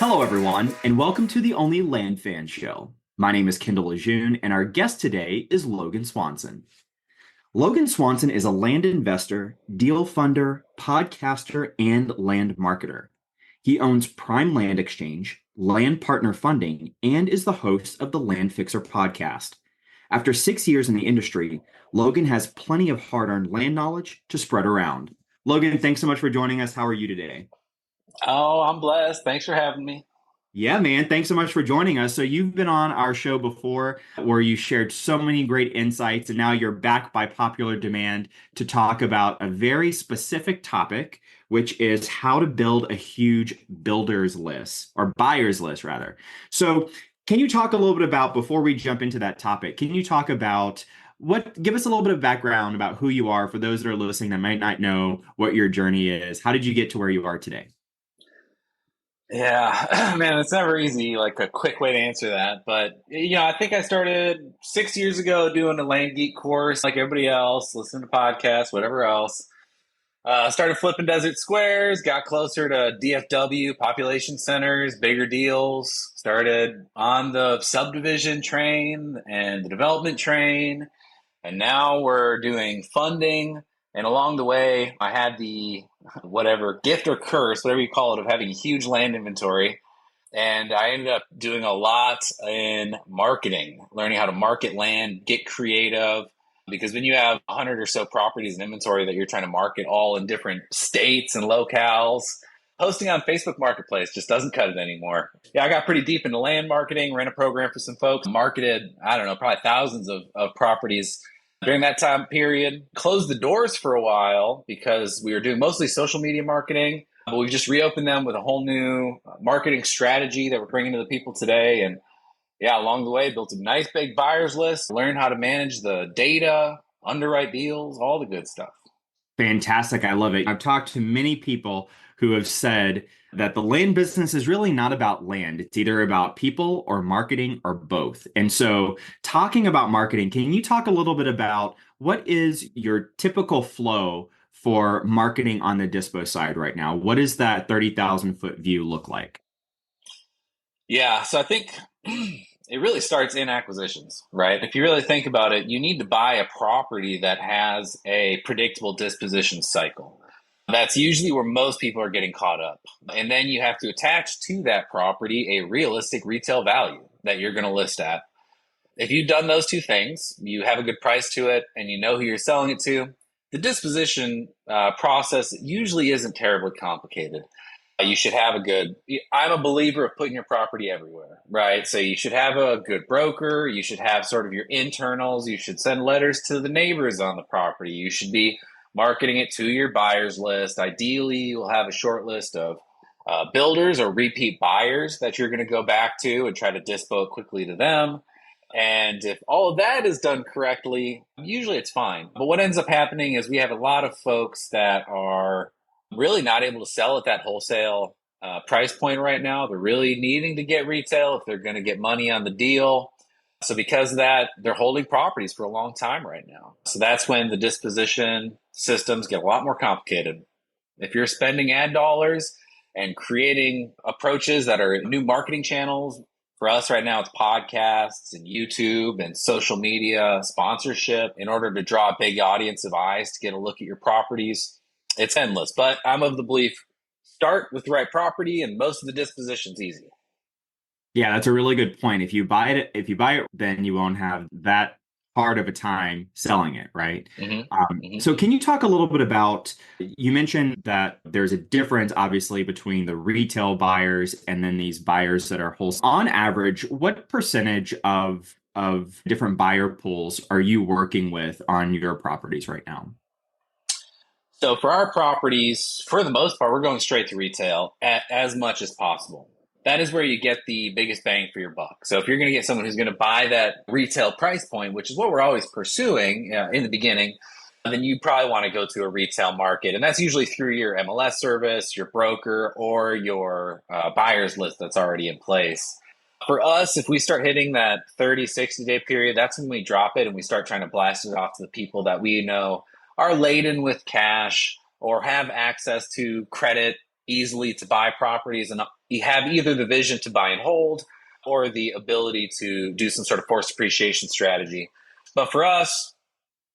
Hello, everyone, and welcome to the Only Land Fan Show. My name is Kendall Lejeune, and our guest today is Logan Swanson. Logan Swanson is a land investor, deal funder, podcaster, and land marketer. He owns Prime Land Exchange, Land Partner Funding, and is the host of the Land Fixer podcast. After 6 years in the industry, Logan has plenty of hard-earned land knowledge to spread around. Logan, thanks so much for joining us. How are you today? Oh, I'm blessed. Thanks for having me. Yeah, man. Thanks so much for joining us. So you've been on our show before where you shared so many great insights, and now you're back by popular demand to talk about a very specific topic, which is how to build a huge builders list or buyers list rather. So can you talk a little bit about, before we jump into that topic, can you talk about give us a little bit of background about who you are for those that are listening that might not know what your journey is? How did you get to where you are today? Yeah, man, it's never easy, like a quick way to answer that. But, I think I started 6 years ago doing a Land Geek course like everybody else, listening to podcasts, whatever else. Started flipping desert squares, got closer to DFW, population centers, bigger deals, started on the subdivision train and the development train. And now we're doing funding. And along the way, I had the whatever gift or curse, whatever you call it, of having a huge land inventory. And I ended up doing a lot in marketing, learning how to market land, get creative. Because when you have 100 or so properties in inventory that you're trying to market all in different states and locales, posting on Facebook Marketplace just doesn't cut it anymore. Yeah, I got pretty deep into land marketing, ran a program for some folks, marketed, I don't know, probably thousands of properties during that time period. Closed the doors for a while because we were doing mostly social media marketing, but we've just reopened them with a whole new marketing strategy that we're bringing to the people today. And yeah, along the way, built a nice big buyers list, learned how to manage the data, underwrite deals, all the good stuff. Fantastic. I love it. I've talked to many people who have said that the land business is really not about land. It's either about people or marketing or both. And so, talking about marketing, can you talk a little bit about what is your typical flow for marketing on the dispo side right now? What does that 30,000 foot view look like? Yeah, so I think it really starts in acquisitions, right? If you really think about it, you need to buy a property that has a predictable disposition cycle. That's usually where most people are getting caught up. And then you have to attach to that property a realistic retail value that you're going to list at. If you've done those two things, you have a good price to it, and you know who you're selling it to, the disposition process usually isn't terribly complicated. You should have a good, I'm a believer of putting your property everywhere, right? So you should have a good broker. You should have sort of your internals. You should send letters to the neighbors on the property. You should be marketing it to your buyers list. Ideally, you'll have a short list of builders or repeat buyers that you're going to go back to and try to dispo quickly to them. And if all of that is done correctly, usually it's fine. But what ends up happening is we have a lot of folks that are really not able to sell at that wholesale price point right now. They're really needing to get retail if they're going to get money on the deal. So because of that, they're holding properties for a long time right now. So that's when the disposition systems get a lot more complicated. If you're spending ad dollars and creating approaches that are new marketing channels, for us right now, it's podcasts and YouTube and social media sponsorship in order to draw a big audience of eyes to get a look at your properties. It's endless, but I'm of the belief, start with the right property and most of the disposition's easy. Yeah, that's a really good point. If you buy it, then you won't have that hard of a time selling it, right? Mm-hmm. Mm-hmm. So can you talk a little bit about, you mentioned that there's a difference obviously between the retail buyers and then these buyers that are wholesale. On average, what percentage of different buyer pools are you working with on your properties right now? So for our properties, for the most part, we're going straight to retail at as much as possible. That is where you get the biggest bang for your buck. So if you're going to get someone who's going to buy that retail price point, which is what we're always pursuing in the beginning, then you probably want to go to a retail market. And that's usually through your MLS service, your broker, or your buyer's list that's already in place. For us, if we start hitting that 30, 60-day period, that's when we drop it and we start trying to blast it off to the people that we know are laden with cash or have access to credit easily to buy properties and you have either the vision to buy and hold or the ability to do some sort of forced appreciation strategy. But for us,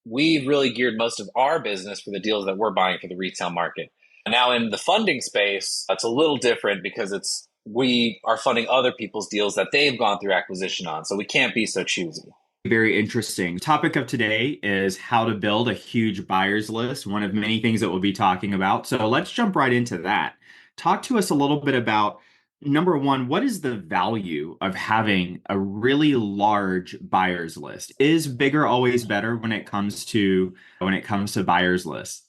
we've really geared most of our business for the deals that we're buying for the retail market. Now, in the funding space, it's a little different because we are funding other people's deals that they've gone through acquisition on. So we can't be so choosy. Very interesting. Topic of today is how to build a huge buyers list, one of many things that we'll be talking about. So let's jump right into that. Talk to us a little bit about number one, what is the value of having a really large buyers list? Is bigger always better when it comes to buyers lists?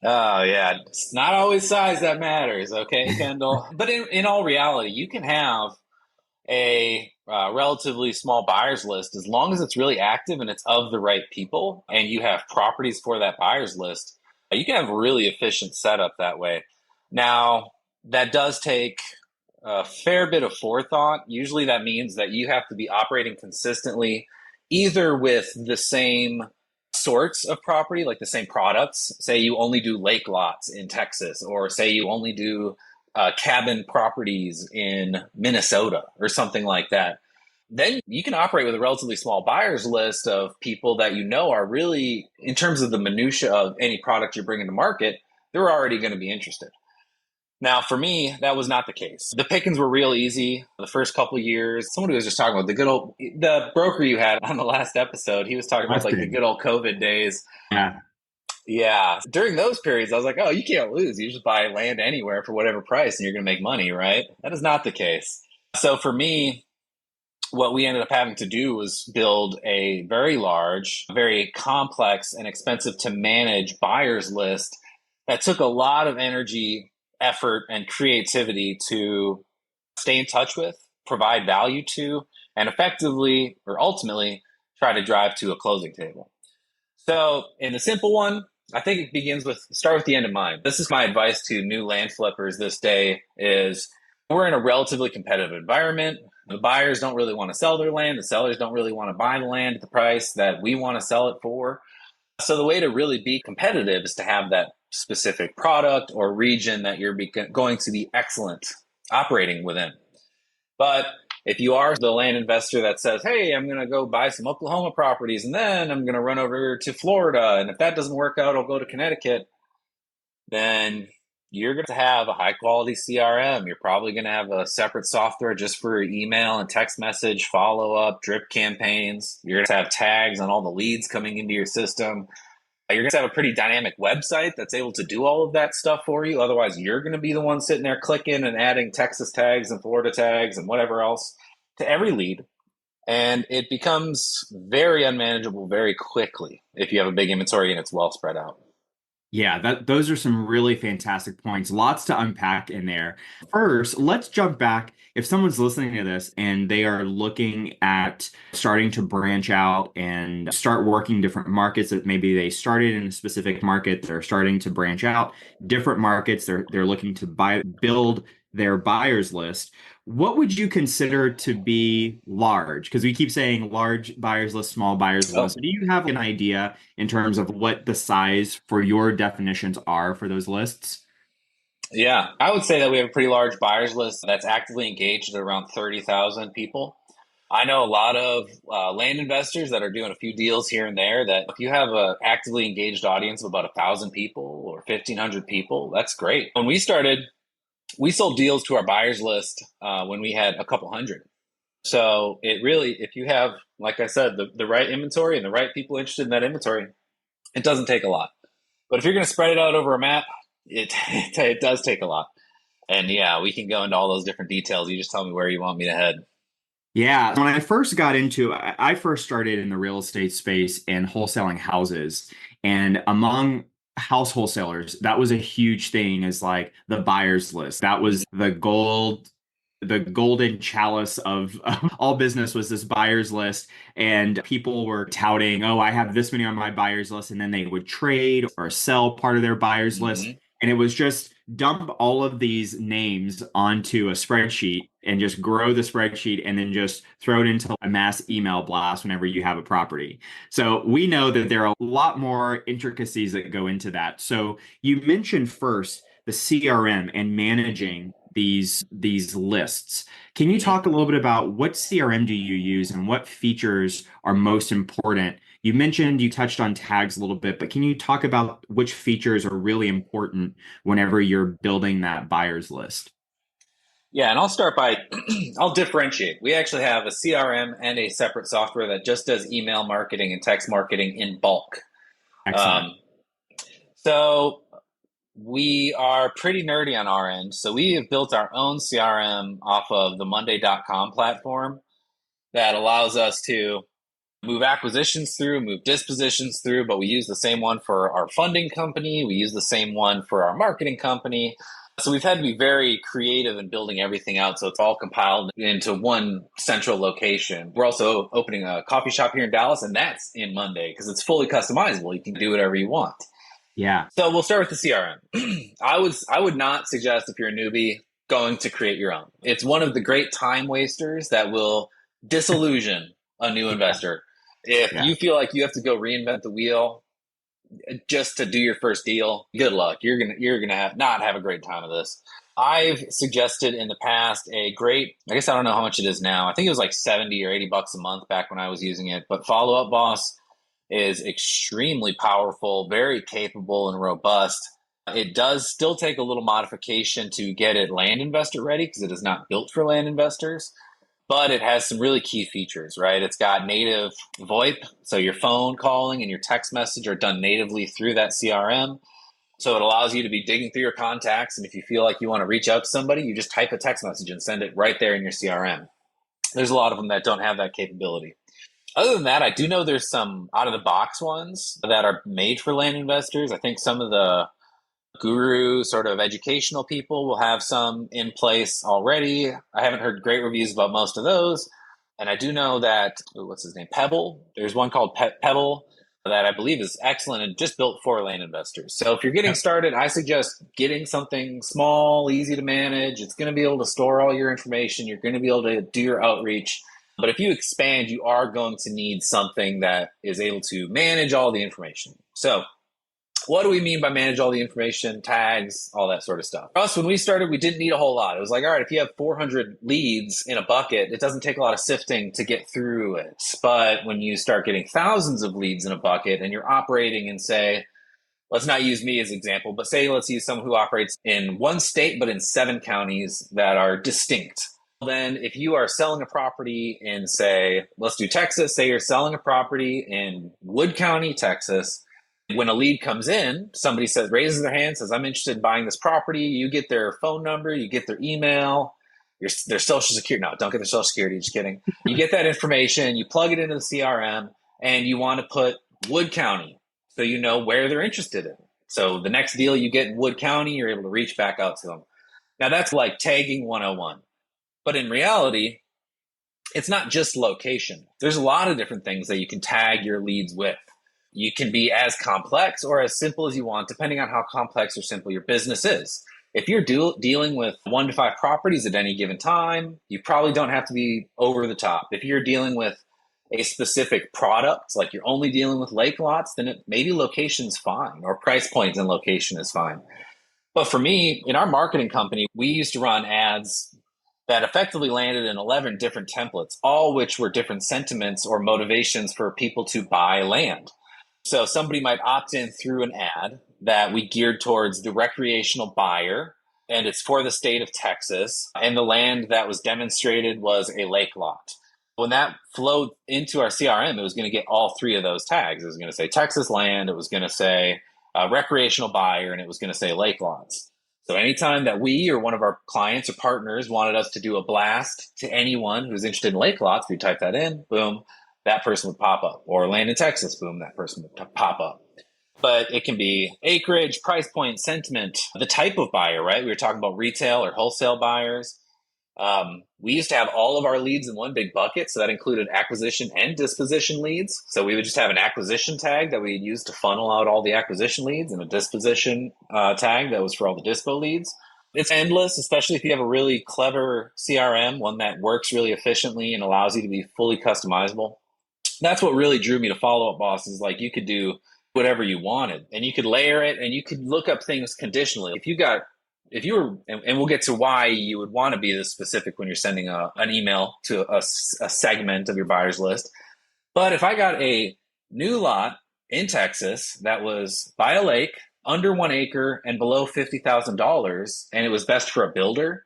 Oh, yeah. It's not always size that matters, okay, Kendall? But in all reality, you can have a relatively small buyers list as long as it's really active and it's of the right people and you have properties for that buyers list. You can have a really efficient setup that way. Now, that does take a fair bit of forethought. Usually that means that you have to be operating consistently either with the same sorts of property, like the same products. Say you only do lake lots in Texas, or say you only do cabin properties in Minnesota or something like that. Then you can operate with a relatively small buyers list of people that you know are really, in terms of the minutia of any product you're bringing to market, they're already going to be interested. Now, for me, that was not the case. The pickings were real easy the first couple of years. Somebody was just talking about the broker you had on the last episode. He was talking about like the Austin. good old COVID days. Yeah. Yeah. During those periods, I was like, oh, you can't lose. You just buy land anywhere for whatever price and you're going to make money, right? That is not the case. So for me, what we ended up having to do was build a very large, very complex, and expensive to manage buyers list that took a lot of energy, effort, and creativity to stay in touch with, provide value to, and effectively or ultimately try to drive to a closing table. So, in the simple one, I think it begins with start with the end in mind. This is my advice to new land flippers this day is we're in a relatively competitive environment. The buyers don't really want to sell their land. The sellers don't really want to buy the land at the price that we want to sell it for. So the way to really be competitive is to have that specific product or region that you're going to be excellent operating within. But if you are the land investor that says, hey, I'm going to go buy some Oklahoma properties and then I'm going to run over to Florida, and if that doesn't work out, I'll go to Connecticut, then you're going to have a high quality CRM. You're probably going to have a separate software just for email and text message, follow up, drip campaigns. You're going to have tags on all the leads coming into your system. You're going to have a pretty dynamic website that's able to do all of that stuff for you. Otherwise, you're going to be the one sitting there clicking and adding Texas tags and Florida tags and whatever else to every lead. And it becomes very unmanageable very quickly if you have a big inventory and it's well spread out. Yeah, those are some really fantastic points. Lots to unpack in there. First, let's jump back. If someone's listening to this and they are looking at starting to branch out and start working different markets, that maybe they started in a specific market, they're starting to branch out different markets, they're looking to build their buyers list. What would you consider to be large? Because we keep saying large buyers list, small buyers Oh, list. Do you have an idea in terms of what the size for your definitions are for those lists? yeah. I would say that we have a pretty large buyers list that's actively engaged at around 30,000 people. I know a lot of land investors that are doing a few deals here and there that if you have an actively engaged audience of about 1,000 people or 1,500 people, that's great. When we started, we sold deals to our buyers list when we had a couple hundred. So it really, if you have, like I said, the right inventory and the right people interested in that inventory, it doesn't take a lot. But if you're going to spread it out over a map, it does take a lot. And yeah, we can go into all those different details. You just tell me where you want me to head. Yeah, when I first got into, I first started in the real estate space and wholesaling houses. And among house wholesalers, that was a huge thing is like the buyers list. That Mm-hmm. was the golden chalice of all business was this buyers list. And people were touting, oh, I have this many on my buyers list. And then they would trade or sell part of their buyers list. Mm-hmm. And it was just dump all of these names onto a spreadsheet and just grow the spreadsheet and then just throw it into a mass email blast whenever you have a property. So we know that there are a lot more intricacies that go into that. So you mentioned first the CRM and managing these lists. Can you talk a little bit about what CRM do you use and what features are most important? You mentioned you touched on tags a little bit, but can you talk about which features are really important whenever you're building that buyer's list? Yeah, and I'll start by I'll differentiate. We actually have a CRM and a separate software that just does email marketing and text marketing in bulk. Excellent. Um, so we are pretty nerdy on our end. So we have built our own CRM off of the Monday.com platform that allows us to move acquisitions through, move dispositions through, but we use the same one for our funding company. We use the same one for our marketing company. So we've had to be very creative in building everything out. So it's all compiled into one central location. We're also opening a coffee shop here in Dallas, and that's in Monday because it's fully customizable. You can do whatever you want. Yeah. So we'll start with the CRM. I would not suggest if you're a newbie going to create your own. It's one of the great time wasters that will disillusion a new Yeah. investor. If Yeah. you feel like you have to go reinvent the wheel just to do your first deal, good luck. You're gonna not have a great time of this. I've suggested in the past a great, I guess I don't know how much it is now. I think it was like 70 or 80 bucks a month back when I was using it. But Follow Up Boss is extremely powerful, very capable and robust. It does still take a little modification to get it land investor ready because it is not built for land investors, but it has some really key features, right? It's got native VoIP, so your phone calling and your text message are done natively through that CRM. So it allows you to be digging through your contacts, and if you feel like you want to reach out to somebody, you just type a text message and send it right there in your CRM. There's a lot of them that don't have that capability. Other than that, I do know there's some out of the box ones that are made for land investors. I think some of the guru sort of educational people will have some in place already. I haven't heard great reviews about most of those. And I do know that, what's his name? Pebble. There's one called Pebble that I believe is excellent and just built for land investors. So if you're getting Yep. started, I suggest getting something small, easy to manage. It's going to be able to store all your information. You're going to be able to do your outreach. But if you expand, you are going to need something that is able to manage all the information. So what do we mean by manage all the information, tags, all that sort of stuff? For us, when we started, we didn't need a whole lot. It was like, all right, if you have 400 leads in a bucket, it doesn't take a lot of sifting to get through it. But when you start getting thousands of leads in a bucket and you're operating in, say, let's not use me as an example, but say let's use someone who operates in one state, but in 7 counties that are distinct. Then if you are selling a property in, say, let's do Texas, say you're selling a property in Wood County, Texas. When a lead comes in, somebody says, raises their hand, says, I'm interested in buying this property. You get their phone number, you get their email, their social security. No, don't get their social security. Just kidding. You get that information, you plug it into the CRM, and you want to put Wood County so you know where they're interested in. So the next deal you get in Wood County, you're able to reach back out to them. Now that's like tagging 101. But in reality, it's not just location. There's a lot of different things that you can tag your leads with. You can be as complex or as simple as you want, depending on how complex or simple your business is. If you're dealing with 1 to 5 properties at any given time, you probably don't have to be over the top. If you're dealing with a specific product, like you're only dealing with lake lots, then maybe location's fine, or price point and location is fine. But for me, in our marketing company, we used to run ads that effectively landed in 11 different templates, all which were different sentiments or motivations for people to buy land. So somebody might opt in through an ad that we geared towards the recreational buyer, and it's for the state of Texas, and the land that was demonstrated was a lake lot. When that flowed into our CRM, it was going to get all 3 of those tags. It was going to say Texas land, it was going to say recreational buyer, and it was going to say lake lots. So anytime that we or one of our clients or partners wanted us to do a blast to anyone who's interested in lake lots, we type that in, boom, that person would pop up. Or land in Texas, boom, that person would pop up. But it can be acreage, price point, sentiment, the type of buyer, right? We were talking about retail or wholesale buyers. We used to have all of our leads in one big bucket. So that included acquisition and disposition leads. So we would just have an acquisition tag that we'd use to funnel out all the acquisition leads and a disposition tag that was for all the dispo leads. It's endless, especially if you have a really clever CRM, one that works really efficiently and allows you to be fully customizable. That's what really drew me to Follow Up Boss, is like you could do whatever you wanted and you could layer it and you could look up things conditionally. If you got if you were, and we'll get to why you would want to be this specific when you're sending an email to a segment of your buyers list. But if I got a new lot in Texas that was by a lake, under 1 acre, and below $50,000, and it was best for a builder,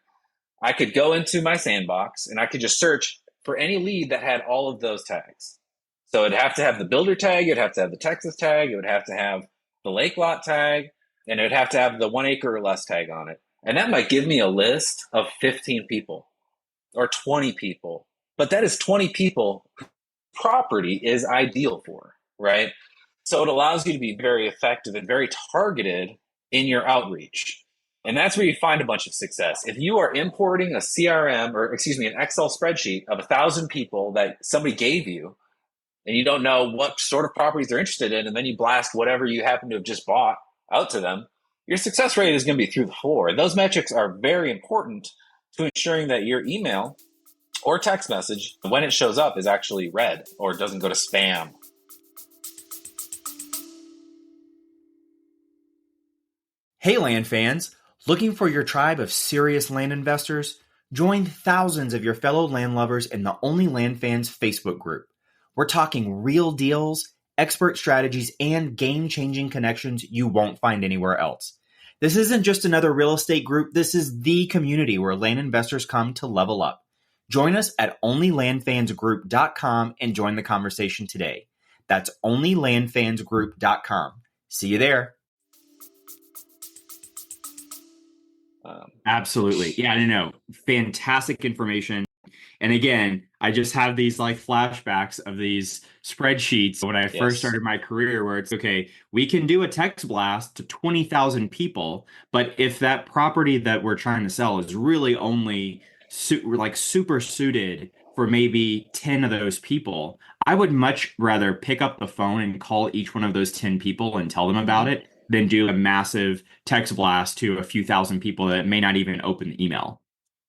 I could go into my sandbox and I could just search for any lead that had all of those tags. So it'd have to have the builder tag, it'd have to have the Texas tag, it would have to have the lake lot tag, and it would have to have the 1 acre or less tag on it. And that might give me a list of 15 people or 20 people. But that is 20 people property is ideal for, right? So it allows you to be very effective and very targeted in your outreach. And that's where you find a bunch of success. If you are importing a CRM, or excuse me, an Excel spreadsheet of 1,000 people that somebody gave you, and you don't know what sort of properties they're interested in, and then you blast whatever you happen to have just bought out to them, your success rate is going to be through the floor. And those metrics are very important to ensuring that your email or text message, when it shows up, is actually read or doesn't go to spam. Hey, land fans. Looking for your tribe of serious land investors? Join thousands of your fellow land lovers in the Only Land Fans Facebook group. We're talking real deals, expert strategies, and game-changing connections you won't find anywhere else. This isn't just another real estate group. This is the community where land investors come to level up. Join us at onlylandfansgroup.com and join the conversation today. That's onlylandfansgroup.com. See you there. Absolutely. Yeah, no. Fantastic information. And again, I just have these like flashbacks of these spreadsheets when I first started my career where it's okay, we can do a text blast to 20,000 people, but if that property that we're trying to sell is really only super suited for maybe 10 of those people, I would much rather pick up the phone and call each one of those 10 people and tell them about it than do a massive text blast to a few thousand people that may not even open the email.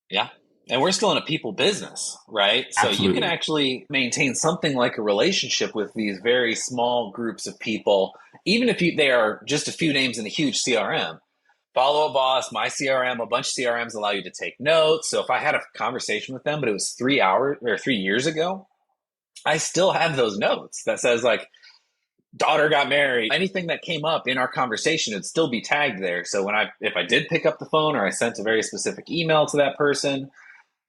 Yeah. And we're still in a people business, right? So Absolutely. You can actually maintain something like a relationship with these very small groups of people, even if they are just a few names in a huge CRM. Follow a Boss, my CRM, a bunch of CRMs allow you to take notes. So if I had a conversation with them, but it was 3 hours or 3 years ago, I still have those notes that says like, daughter got married. Anything that came up in our conversation would still be tagged there. So if I did pick up the phone or I sent a very specific email to that person,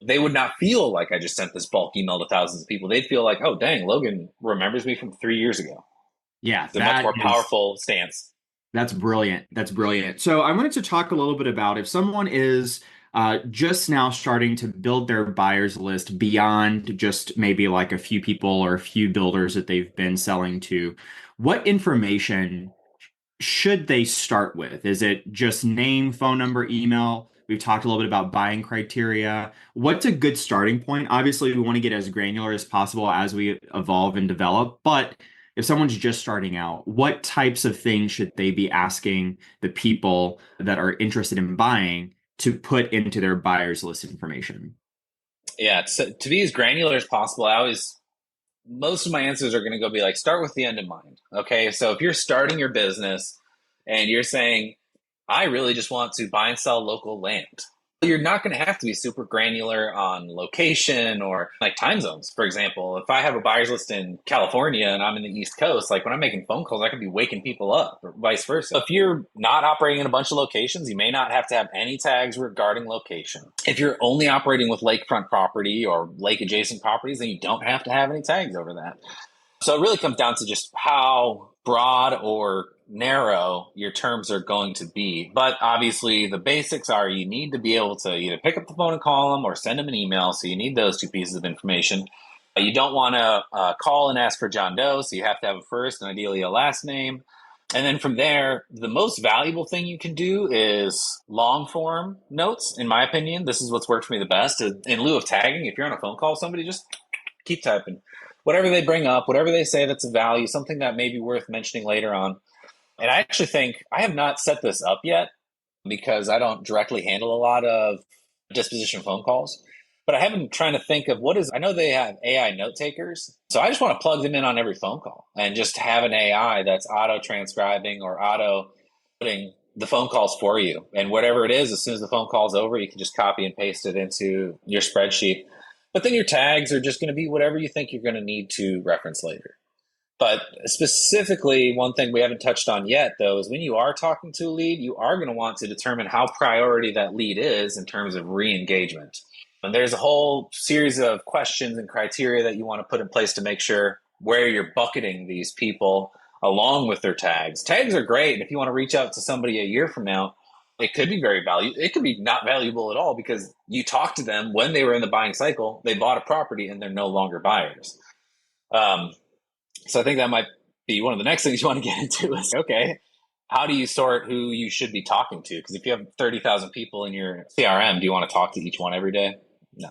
they would not feel like I just sent this bulk email to thousands of people. They'd feel like, oh, dang, Logan remembers me from 3 years ago. Yeah, it's a much more powerful stance. That's brilliant. That's brilliant. So I wanted to talk a little bit about if someone is just now starting to build their buyers list beyond just maybe like a few people or a few builders that they've been selling to, what information should they start with? Is it just name, phone number, email? We've talked a little bit about buying criteria. What's a good starting point? Obviously, we want to get as granular as possible as we evolve and develop. But if someone's just starting out, what types of things should they be asking the people that are interested in buying to put into their buyer's list information? Yeah, to be as granular as possible, most of my answers are going to be like, start with the end in mind. Okay. So if you're starting your business and you're saying, I really just want to buy and sell local land, you're not going to have to be super granular on location or like time zones. For example, if I have a buyer's list in California and I'm in the East Coast, like when I'm making phone calls, I could be waking people up or vice versa. If you're not operating in a bunch of locations, you may not have to have any tags regarding location. If you're only operating with lakefront property or lake adjacent properties, then you don't have to have any tags over that. So it really comes down to just how broad or narrow your terms are going to be. But obviously the basics are you need to be able to either pick up the phone and call them or send them an email. So you need those two pieces of information. You don't want to call and ask for John Doe. So you have to have a first and ideally a last name. And then from there, the most valuable thing you can do is long form notes. In my opinion, this is what's worked for me the best. In lieu of tagging, if you're on a phone call with somebody, just keep typing. Whatever they bring up, whatever they say that's of value, something that may be worth mentioning later on. And I actually think I have not set this up yet because I don't directly handle a lot of disposition phone calls. But I have been trying to think of I know they have AI note takers. So I just want to plug them in on every phone call and just have an AI that's auto transcribing or auto putting the phone calls for you. And whatever it is, as soon as the phone call's over, you can just copy and paste it into your spreadsheet. But then your tags are just going to be whatever you think you're going to need to reference later. But specifically, one thing we haven't touched on yet, though, is when you are talking to a lead, you are going to want to determine how priority that lead is in terms of re-engagement. And there's a whole series of questions and criteria that you want to put in place to make sure where you're bucketing these people along with their tags. Tags are great. And if you want to reach out to somebody a year from now, it could be very valuable. It could be not valuable at all because you talked to them when they were in the buying cycle, they bought a property and they're no longer buyers. So I think that might be one of the next things you want to get into is, okay, how do you sort who you should be talking to? Because if you have 30,000 people in your CRM, do you want to talk to each one every day? No.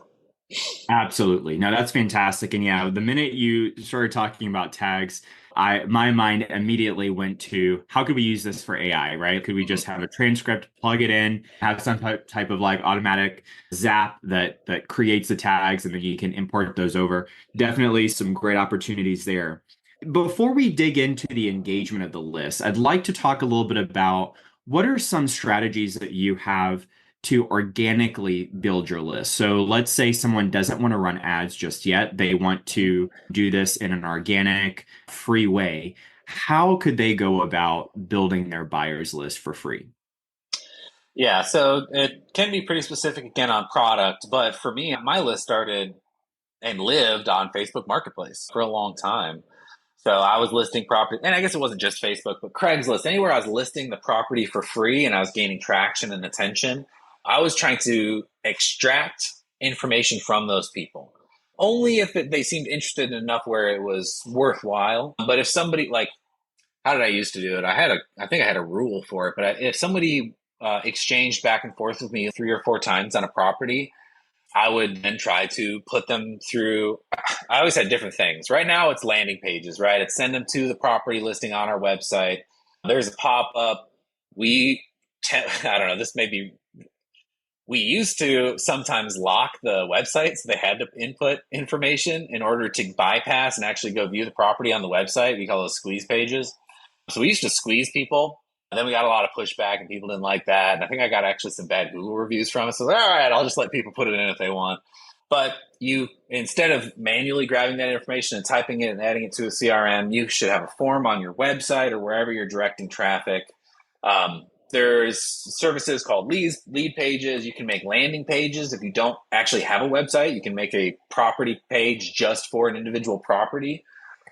Absolutely. No, that's fantastic. And yeah, the minute you started talking about tags, my mind immediately went to how could we use this for AI, right? Could we just have a transcript, plug it in, have some type of like automatic zap that creates the tags, and then you can import those over. Definitely some great opportunities there. Before we dig into the engagement of the list, I'd like to talk a little bit about what are some strategies that you have to organically build your list. So let's say someone doesn't want to run ads just yet. They want to do this in an organic, free way. How could they go about building their buyers list for free? Yeah, so it can be pretty specific again on product, but for me, my list started and lived on Facebook Marketplace for a long time. So I was listing property, and I guess it wasn't just Facebook, but Craigslist, anywhere I was listing the property for free and I was gaining traction and attention, I was trying to extract information from those people. Only if they seemed interested enough where it was worthwhile. But if somebody like, how did I used to do it? I think I had a rule for it. But if somebody exchanged back and forth with me 3 or 4 times on a property, I would then try to put them through. I always had different things. Right now, it's landing pages, right? It's send them to the property listing on our website. There's a pop up. I don't know, this may be, we used to sometimes lock the website. So they had to input information in order to bypass and actually go view the property on the website. We call those squeeze pages. So we used to squeeze people. And then we got a lot of pushback and people didn't like that. And I think I got actually some bad Google reviews from it. So all right, I'll just let people put it in if they want. But you, instead of manually grabbing that information and typing it and adding it to a CRM, you should have a form on your website or wherever you're directing traffic. There's services called lead pages. You can make landing pages. If you don't actually have a website, you can make a property page just for an individual property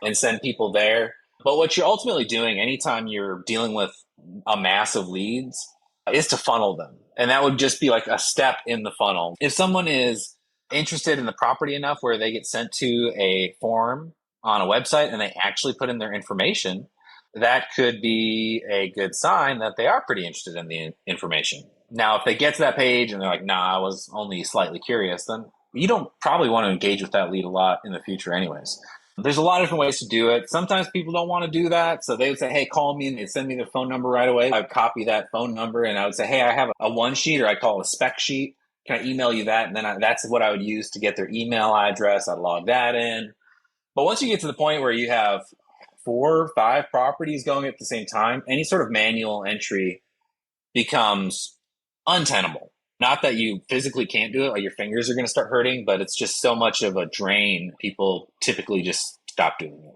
and send people there. But what you're ultimately doing anytime you're dealing with a mass of leads is to funnel them. And that would just be like a step in the funnel. If someone is interested in the property enough where they get sent to a form on a website and they actually put in their information, that could be a good sign that they are pretty interested in the information. Now, if they get to that page and they're like, nah, I was only slightly curious, then you don't probably want to engage with that lead a lot in the future anyways. There's a lot of different ways to do it. Sometimes people don't want to do that. So they would say, hey, call me, and they'd send me their phone number right away. I would copy that phone number and I would say, hey, I have a one sheet, or I call it a spec sheet. Can I email you that? And then that's what I would use to get their email address. I'd log that in. But once you get to the point where you have 4 or 5 properties going at the same time, any sort of manual entry becomes untenable. Not that you physically can't do it, like your fingers are going to start hurting, but it's just so much of a drain. People typically just stop doing it.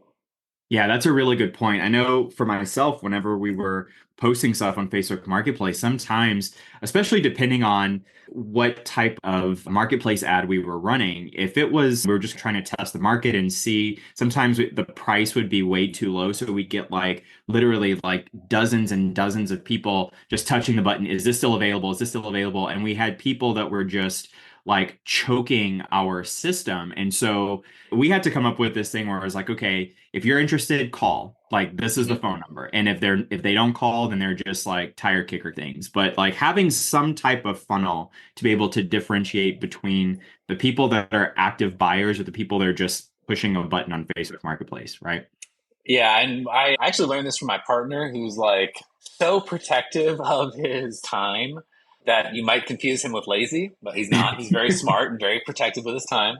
Yeah, that's a really good point. I know for myself, whenever we were posting stuff on Facebook Marketplace, sometimes, especially depending on what type of marketplace ad we were running, if it was, we were just trying to test the market and see, sometimes the price would be way too low. So we'd get like literally like dozens and dozens of people just touching the button. Is this still available? Is this still available? And we had people that were just like choking our system. And so we had to come up with this thing where I was like, okay, if you're interested, call. Like this is the phone number. And if they don't call, then they're just like tire kicker things. But like having some type of funnel to be able to differentiate between the people that are active buyers or the people that are just pushing a button on Facebook Marketplace, right? Yeah, and I actually learned this from my partner who's like so protective of his time that you might confuse him with lazy, but he's not. He's very smart and very protective with his time.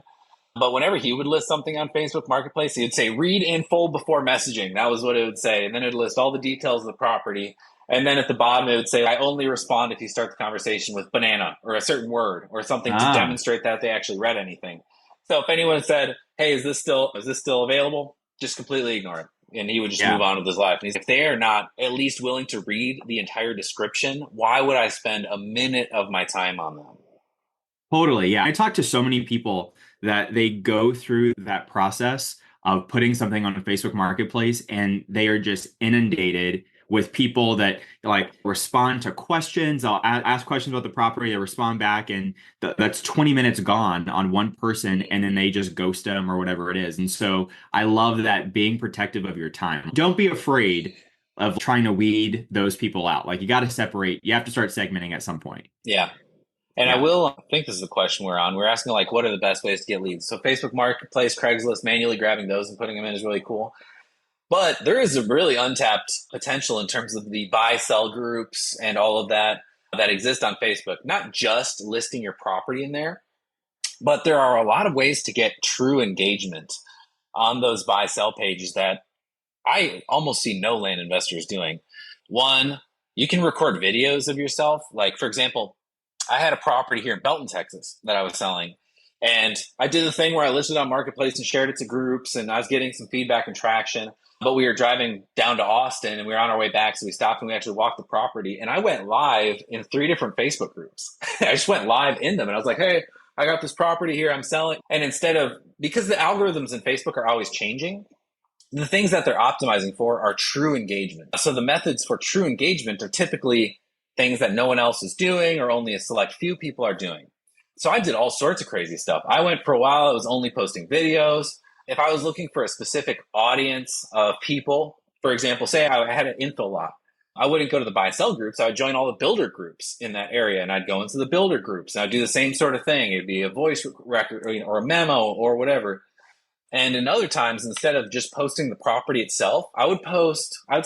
But whenever he would list something on Facebook Marketplace, he would say, read in full before messaging. That was what it would say. And then it would list all the details of the property. And then at the bottom, it would say, I only respond if you start the conversation with banana or a certain word or something to Ah, demonstrate that they actually read anything. So if anyone said, hey, is this still available? Just completely ignore it. And he would just move yeah. on with his life. And if they are not at least willing to read the entire description, why would I spend a minute of my time on them? Totally. Yeah. I talk to so many people that they go through that process of putting something on a Facebook Marketplace and they are just inundated with people that like respond to questions. I'll ask questions about the property, they respond back, and that's 20 minutes gone on one person, and then they just ghost them or whatever it is. And so I love that being protective of your time. Don't be afraid of trying to weed those people out. Like you got to separate, you have to start segmenting at some point. Yeah. And Yeah. I think this is the question we're on. We're asking, like, what are the best ways to get leads? So, Facebook Marketplace, Craigslist, manually grabbing those and putting them in is really cool. But there is a really untapped potential in terms of the buy sell groups and all of that that exist on Facebook. Not just listing your property in there, but there are a lot of ways to get true engagement on those buy sell pages that I almost see no land investors doing. One, you can record videos of yourself. Like, for example, I had a property here in Belton, Texas that I was selling. And I did the thing where I listed on Marketplace and shared it to groups, and I was getting some feedback and traction. But we were driving down to Austin and we were on our way back. So we stopped and we actually walked the property. And I went live in 3 different Facebook groups. I just went live in them and I was like, hey, I got this property here I'm selling. And because the algorithms in Facebook are always changing, the things that they're optimizing for are true engagement. So the methods for true engagement are typically things that no one else is doing or only a select few people are doing. So I did all sorts of crazy stuff. I went for a while, I was only posting videos. If I was looking for a specific audience of people, for example, say I had an info lot, I wouldn't go to the buy sell groups. I would join all the builder groups in that area and I'd go into the builder groups and I'd do the same sort of thing. It'd be a voice record or a memo or whatever. And in other times, instead of just posting the property itself, I would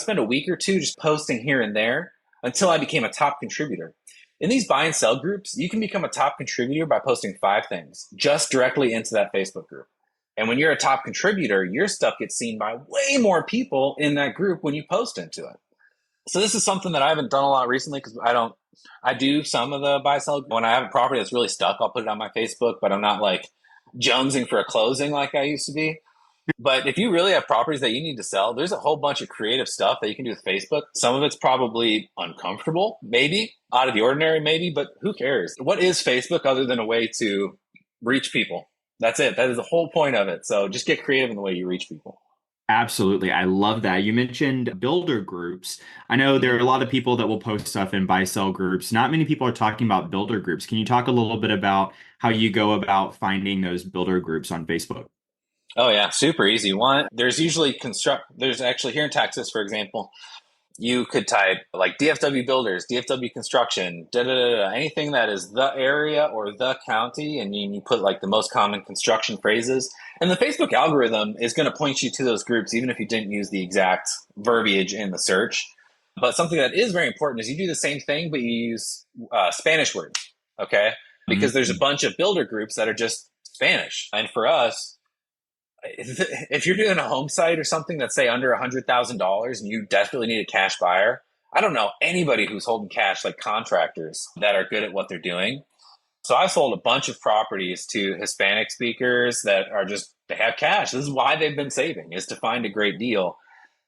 spend a week or two just posting here and there until I became a top contributor. In these buy and sell groups, you can become a top contributor by posting 5 things just directly into that Facebook group. And when you're a top contributor, your stuff gets seen by way more people in that group when you post into it. So this is something that I haven't done a lot recently because I do some of the buy sell. When I have a property that's really stuck, I'll put it on my Facebook, but I'm not like jonesing for a closing like I used to be. But if you really have properties that you need to sell, there's a whole bunch of creative stuff that you can do with Facebook. Some of it's probably uncomfortable, maybe out of the ordinary, maybe, but who cares? What is Facebook other than a way to reach people? That's it. That is the whole point of it. So just get creative in the way you reach people. Absolutely. I love that. You mentioned builder groups. I know there are a lot of people that will post stuff in buy sell groups. Not many people are talking about builder groups. Can you talk a little bit about how you go about finding those builder groups on Facebook? Oh yeah, super easy. One, there's actually here in Texas, for example, you could type like DFW builders, DFW construction, anything that is the area or the county, and you put like the most common construction phrases. And the Facebook algorithm is going to point you to those groups, even if you didn't use the exact verbiage in the search. But something that is very important is you do the same thing, but you use Spanish words, okay? Because there's a Mhm. bunch of builder groups that are just Spanish. And for us, if you're doing a home site or something that's say under $100,000 and you desperately need a cash buyer, I don't know anybody who's holding cash like contractors that are good at what they're doing. So I've sold a bunch of properties to Hispanic speakers that are just they have cash. This is why they've been saving is to find a great deal.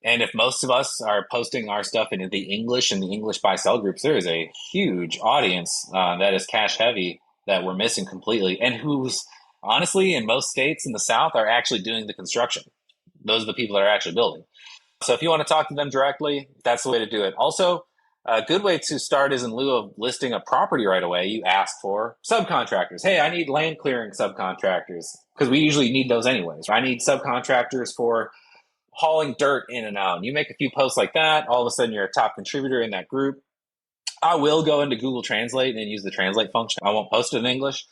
And if most of us are posting our stuff into the English and the English buy sell groups, there is a huge audience that is cash heavy that we're missing completely, and who's honestly in most states in the South are actually doing the construction. Those are the people that are actually building. So if you want to talk to them directly, that's the way to do it. Also, a good way to start is in lieu of listing a property right away, you ask for subcontractors. Hey, I need land clearing subcontractors because we usually need those anyways. I need subcontractors for hauling dirt in and out. And you make a few posts like that, all of a sudden you're a top contributor in that group. I will go into Google Translate and use the translate function. I won't post it in English.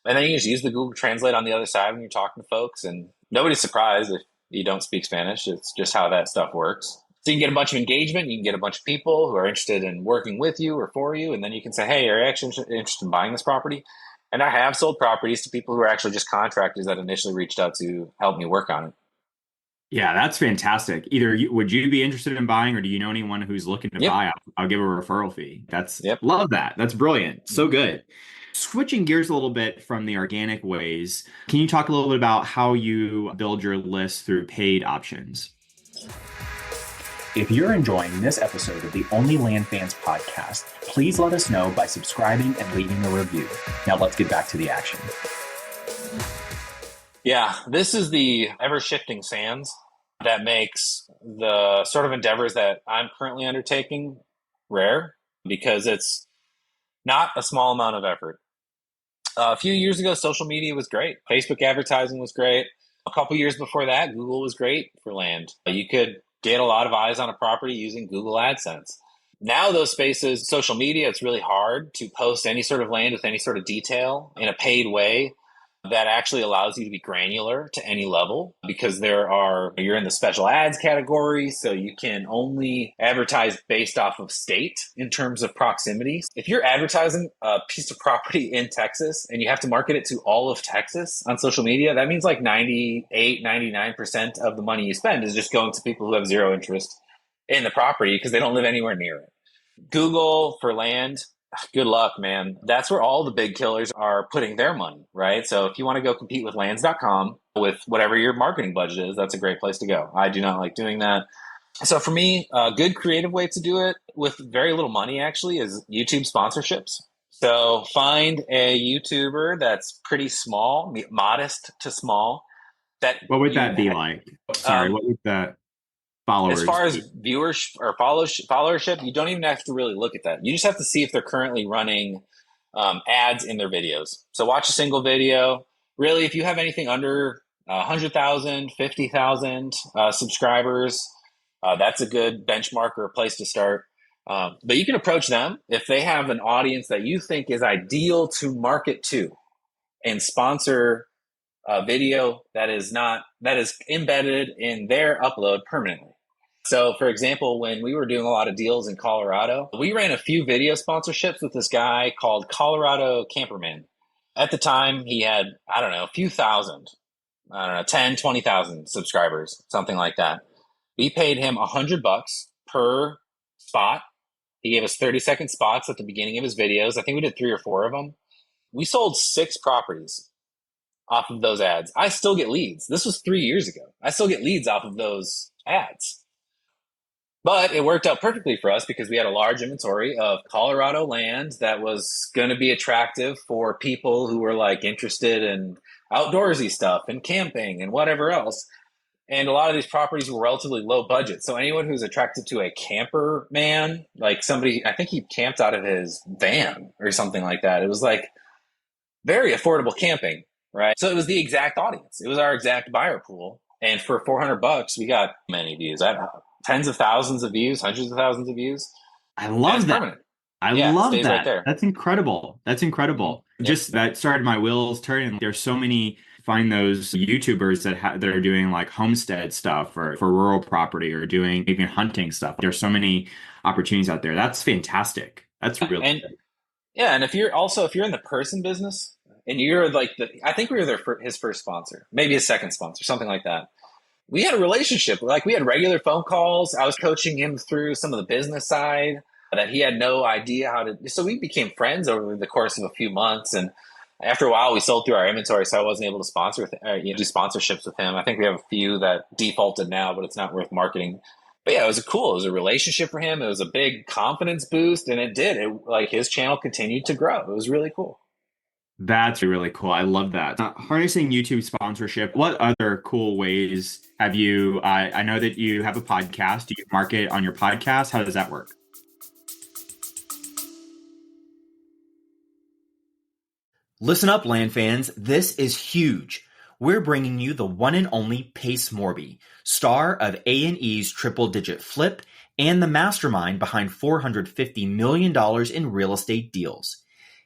And then you just use the Google Translate on the other side when you're talking to folks. And nobody's surprised if you don't speak Spanish. It's just how that stuff works. So you can get a bunch of engagement. You can get a bunch of people who are interested in working with you or for you. And then you can say, hey, are you actually interested in buying this property? And I have sold properties to people who are actually just contractors that initially reached out to help me work on it. Yeah, that's fantastic. Either would you be interested in buying, or do you know anyone who's looking to Yep. buy? I'll give a referral fee. That's Yep. love that. That's brilliant. So good. Switching gears a little bit from the organic ways, can you talk a little bit about how you build your list through paid options? If you're enjoying this episode of the Only Land Fans podcast, please let us know by subscribing and leaving a review. Now let's get back to the action. Yeah, this is the ever shifting sands that makes the sort of endeavors that I'm currently undertaking rare because it's not a small amount of effort. A few years ago, social media was great. Facebook advertising was great. A couple years before that, Google was great for land. You could get a lot of eyes on a property using Google AdSense. Now, those spaces, social media, it's really hard to post any sort of land with any sort of detail in a paid way that actually allows you to be granular to any level because you're in the special ads category, so you can only advertise based off of state in terms of proximity. If you're advertising a piece of property in Texas and you have to market it to all of Texas on social media, that means like 98, 99% of the money you spend is just going to people who have zero interest in the property because they don't live anywhere near it. Google for land, good luck, man. That's where all the big killers are putting their money, right? So if you want to go compete with lands.com with whatever your marketing budget is, that's a great place to go. I do not like doing that. So for me, a good creative way to do it with very little money actually is YouTube sponsorships. So find a YouTuber that's pretty small, modest to small, that What would you that be like? Sorry, um, what would the as followers far as be? viewers or followership, you don't even have to really look at that. You just have to see if they're currently running ads in their videos. So watch a single video. Really, if you have anything under 100,000, 50,000 subscribers, that's a good benchmark or a place to start. But you can approach them if they have an audience that you think is ideal to market to and sponsor a video that is embedded in their upload permanently. So, for example, when we were doing a lot of deals in Colorado, we ran a few video sponsorships with this guy called Colorado Camperman. At the time, he had, I don't know, a few thousand, I don't know, 10, 20,000 subscribers, something like that. We paid him $100 per spot. He gave us 30-second spots at the beginning of his videos. I think we did 3 or 4 of them. We sold 6 properties off of those ads. I still get leads. This was 3 years ago. I still get leads off of those ads. But it worked out perfectly for us because we had a large inventory of Colorado land that was going to be attractive for people who were like interested in outdoorsy stuff and camping and whatever else. And a lot of these properties were relatively low budget. So anyone who's attracted to a camper man, like somebody, I think he camped out of his van or something like that. It was like very affordable camping, right? So it was the exact audience. It was our exact buyer pool. And for $400, we got many views. Tens of thousands of views, hundreds of thousands of views, I and it's love that. permanent. I Yeah, it love stays right that. there. That's incredible. That's incredible. Yep. Just that started my wheels turning. There's so many, find those YouTubers that are doing like homestead stuff or for rural property or doing even hunting stuff. There's so many opportunities out there. That's fantastic. That's really And good. yeah, and if you're in the person business and you're like I think we were his first sponsor, maybe his second sponsor, something like that. We had a relationship. Like we had regular phone calls. I was coaching him through some of the business side that he had no idea how to. So we became friends over the course of a few months. And after a while, we sold through our inventory, so I wasn't able to do sponsorships with him. I think we have a few that defaulted now, but it's not worth marketing. But yeah, it was cool. It was a relationship for him. It was a big confidence boost, and it did. It like his channel continued to grow. It was really cool. That's really cool. I love that. Harnessing YouTube sponsorship. What other cool ways have you? I know that you have a podcast. Do you market on your podcast? How does that work? Listen up, land fans. This is huge. We're bringing you the one and only Pace Morby, star of A&E's Triple Digit Flip and the mastermind behind $450 million in real estate deals.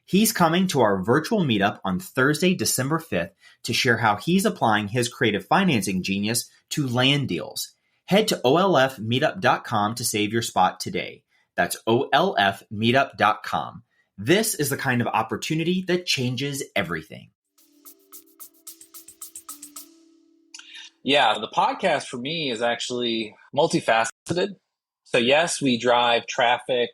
He's coming to our virtual meetup on Thursday, December 5th to share how he's applying his creative financing genius to land deals. Head to olfmeetup.com to save your spot today. That's olfmeetup.com. This is the kind of opportunity that changes everything. Yeah, the podcast for me is actually multifaceted. So, yes, we drive traffic.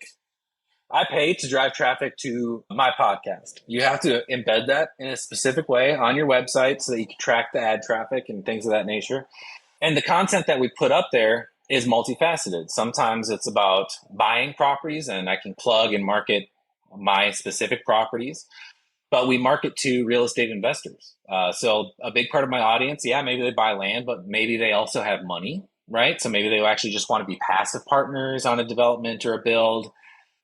I pay to drive traffic to my podcast. You have to embed that in a specific way on your website so that you can track the ad traffic and things of that nature. And the content that we put up there is multifaceted. Sometimes it's about buying properties, and I can plug and market my specific properties, but we market to real estate investors. So a big part of my audience, yeah, maybe they buy land, but maybe they also have money, right? So maybe they actually just want to be passive partners on a development or a build.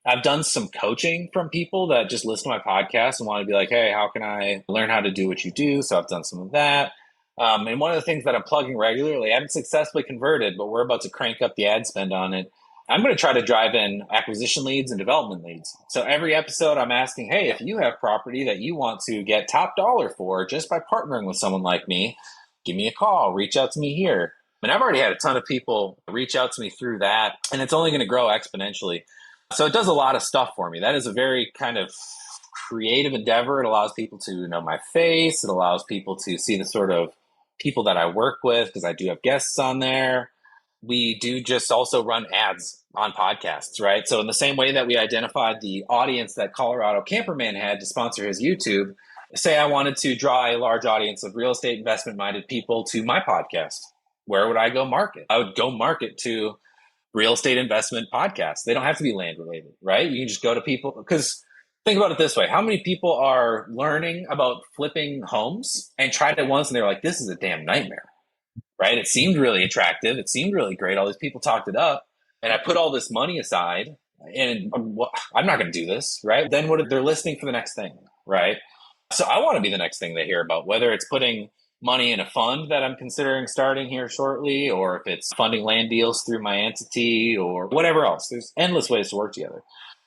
I've done some coaching from people that just listen to my podcast and want to be like, hey, how can I learn how to do what you do? So I've done some of that. And one of the things that I'm plugging regularly, I haven't successfully converted, but we're about to crank up the ad spend on it. I'm going to try to drive in acquisition leads and development leads. So every episode I'm asking, hey, if you have property that you want to get top dollar for just by partnering with someone like me, give me a call, reach out to me here. And I've already had a ton of people reach out to me through that, and it's only going to grow exponentially. So it does a lot of stuff for me. That is a very kind of creative endeavor. It allows people to know my face. It allows people to see the sort of people that I work with, because I do have guests on there. We do just also run ads on podcasts, right? So in the same way that we identified the audience that Colorado Camperman had to sponsor his YouTube, say I wanted to draw a large audience of real estate investment-minded people to my podcast, where would I go market? I would go market to real estate investment podcasts. They don't have to be land related, right? You can just go to people, because think about it this way. How many people are learning about flipping homes and tried it once and they're like, this is a damn nightmare, right? It seemed really attractive. It seemed really great. All these people talked it up, and I put all this money aside, and I'm not going to do this, right? Then what if they're listening for the next thing, right? So I want to be the next thing they hear about, whether it's putting money in a fund that I'm considering starting here shortly, or if it's funding land deals through my entity, or whatever else. There's endless ways to work together.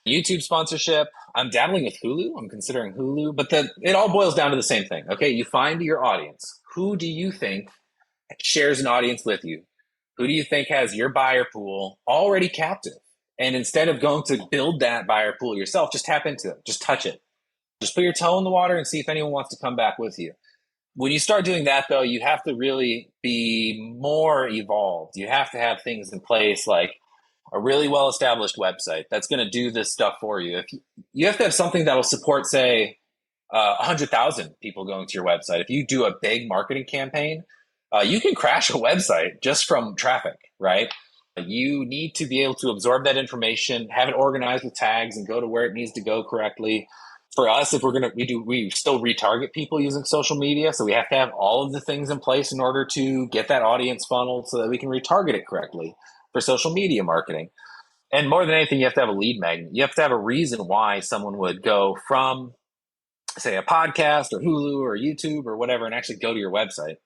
YouTube sponsorship, I'm dabbling with Hulu. I'm considering Hulu, but it all boils down to the same thing. Okay, you find your audience. Who do you think shares an audience with you? Who do you think has your buyer pool already captive? And instead of going to build that buyer pool yourself, just tap into it. Just touch it. Just put your toe in the water and see if anyone wants to come back with you. When you start doing that, though, you have to really be more evolved. You have to have things in place like a really well-established website that's going to do this stuff for you. If you have to have something that will support, say, 100,000 people going to your website. If you do a big marketing campaign, you can crash a website just from traffic, right? You need to be able to absorb that information, have it organized with tags, and go to where it needs to go correctly. For us, if we still retarget people using social media. So we have to have all of the things in place in order to get that audience funneled so that we can retarget it correctly for social media marketing. And more than anything, you have to have a lead magnet. You have to have a reason why someone would go from, say, a podcast or Hulu or YouTube or whatever and actually go to your website.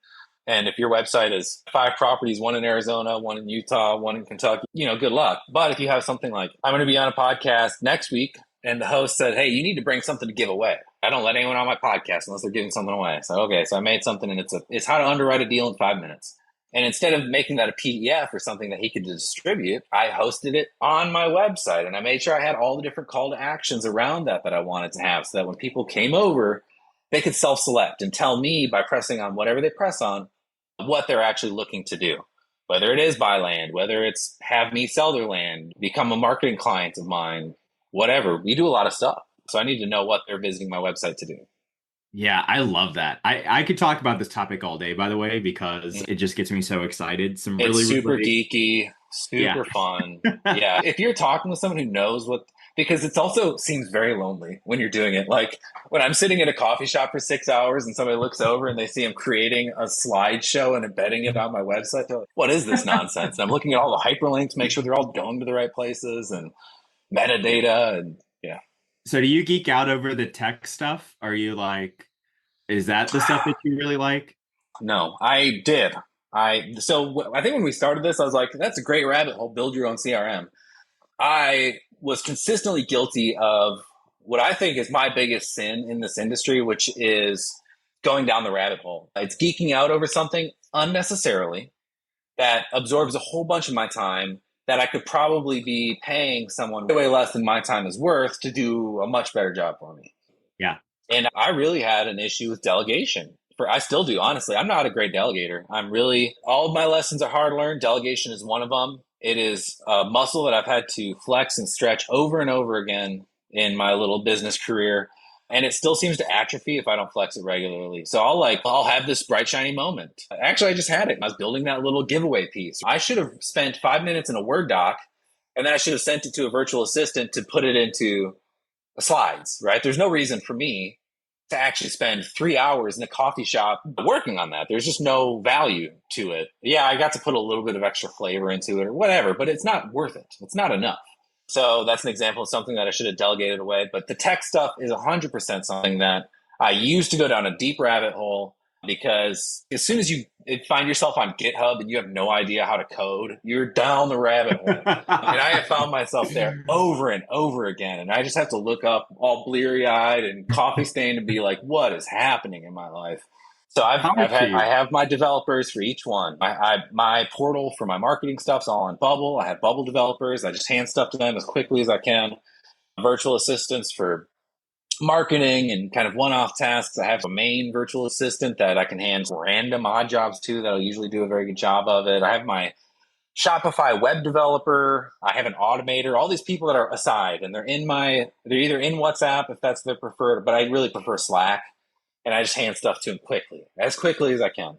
And if your website is 5 properties, 1 in Arizona, 1 in Utah, 1 in Kentucky, good luck. But if you have something like, I'm going to be on a podcast next week, and the host said, hey, you need to bring something to give away. I don't let anyone on my podcast unless they're giving something away. So, okay, so I made something, and it's how to underwrite a deal in 5 minutes. And instead of making that a PDF or something that he could distribute, I hosted it on my website. And I made sure I had all the different call to actions around that I wanted to have, so that when people came over, they could self-select and tell me by pressing on whatever they press on what they're actually looking to do. Whether it is buy land, whether it's have me sell their land, become a marketing client of mine, whatever. We do a lot of stuff. So I need to know what they're visiting my website to do. Yeah, I love that. I could talk about this topic all day, by the way, because it just gets me so excited. It's super geeky, super fun. Yeah. If you're talking with someone who knows because it also seems very lonely when you're doing it. Like when I'm sitting at a coffee shop for 6 hours and somebody looks over and they see I'm creating a slideshow and embedding it on my website, they're like, what is this nonsense? And I'm looking at all the hyperlinks, make sure they're all going to the right places and metadata and yeah. So do you geek out over the tech stuff? Are you like, is that the stuff that you really like? No, I did. So I think when we started this, I was like, that's a great rabbit hole. Build your own CRM. I was consistently guilty of what I think is my biggest sin in this industry, which is going down the rabbit hole. It's geeking out over something unnecessarily that absorbs a whole bunch of my time that I could probably be paying someone way less than my time is worth to do a much better job for me. Yeah. And I really had an issue with delegation I still do, honestly. I'm not a great delegator. All of my lessons are hard learned. Delegation is one of them. It is a muscle that I've had to flex and stretch over and over again in my little business career. And it still seems to atrophy if I don't flex it regularly. So I'll have this bright, shiny moment. Actually, I just had it. I was building that little giveaway piece. I should have spent 5 minutes in a Word doc, and then I should have sent it to a virtual assistant to put it into slides, right? There's no reason for me to actually spend 3 hours in a coffee shop working on that. There's just no value to it. Yeah, I got to put a little bit of extra flavor into it or whatever, but it's not worth it. It's not enough. So that's an example of something that I should have delegated away. But the tech stuff is 100% something that I used to go down a deep rabbit hole, because as soon as you find yourself on GitHub and you have no idea how to code, you're down the rabbit hole. And I have found myself there over and over again. And I just have to look up all bleary-eyed and coffee stained and be like, what is happening in my life? So I have my developers for each one. My portal for my marketing stuff's all on Bubble. I have Bubble developers. I just hand stuff to them as quickly as I can. Virtual assistants for marketing and kind of one-off tasks. I have a main virtual assistant that I can hand random odd jobs to that'll usually do a very good job of it. I have my Shopify web developer. I have an automator. All these people that are aside, and they're either in WhatsApp if that's their preferred, but I really prefer Slack. And I just hand stuff to him as quickly as I can.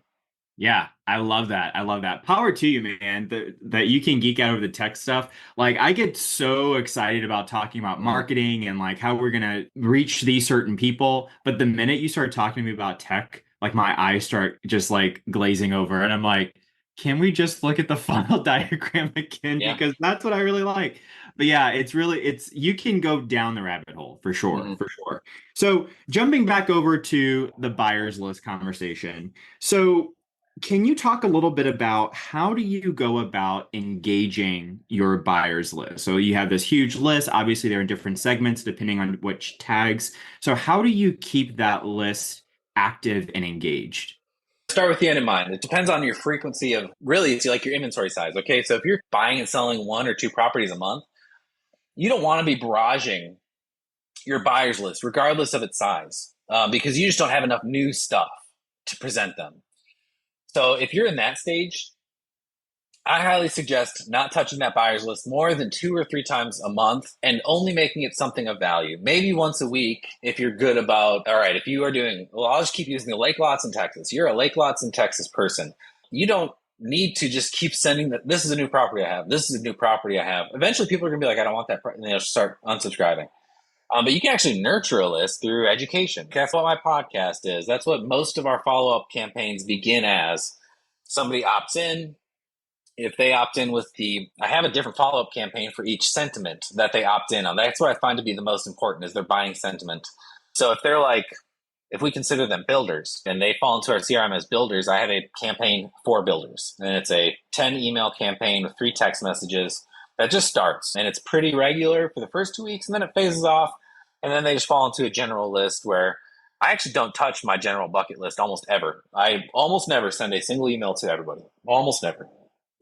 Yeah, I love that. I love that. Power to you, man, that you can geek out over the tech stuff. Like, I get so excited about talking about marketing and like how we're going to reach these certain people. But the minute you start talking to me about tech, like my eyes start just like glazing over. And I'm like, can we just look at the funnel diagram again? Yeah. Because that's what I really like. But yeah, you can go down the rabbit hole for sure, for sure. So jumping back over to the buyer's list conversation. So can you talk a little bit about how do you go about engaging your buyer's list? So you have this huge list. Obviously, they're in different segments depending on which tags. So how do you keep that list active and engaged? Start with the end in mind. It depends on your frequency of really, it's like your inventory size. Okay. So if you're buying and selling 1 or 2 properties a month, you don't want to be barraging your buyer's list, regardless of its size, because you just don't have enough new stuff to present them. So if you're in that stage, I highly suggest not touching that buyer's list more than 2 or 3 times a month and only making it something of value. Maybe once a week if you're good about, all right, if you are doing, well, I'll just keep using the lake lots in Texas. You're a lake lots in Texas person. You don't need to just keep sending that. This is a new property I have. This is a new property I have. Eventually people are going to be like, I don't want that. And they'll start unsubscribing. But you can actually nurture a list through education. That's what my podcast is. That's what most of our follow-up campaigns begin as. Somebody opts in. If they opt in with I have a different follow-up campaign for each sentiment that they opt in on. That's what I find to be the most important is their buying sentiment. So if we consider them builders and they fall into our CRM as builders, I have a campaign for builders. And it's a 10 email campaign with 3 text messages that just starts. And it's pretty regular for the first 2 weeks, and then it phases off. And then they just fall into a general list where I actually don't touch my general bucket list almost ever. I almost never send a single email to everybody. Almost never.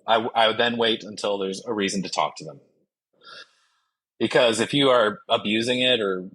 I would then wait until there's a reason to talk to them. Because if you are abusing it, or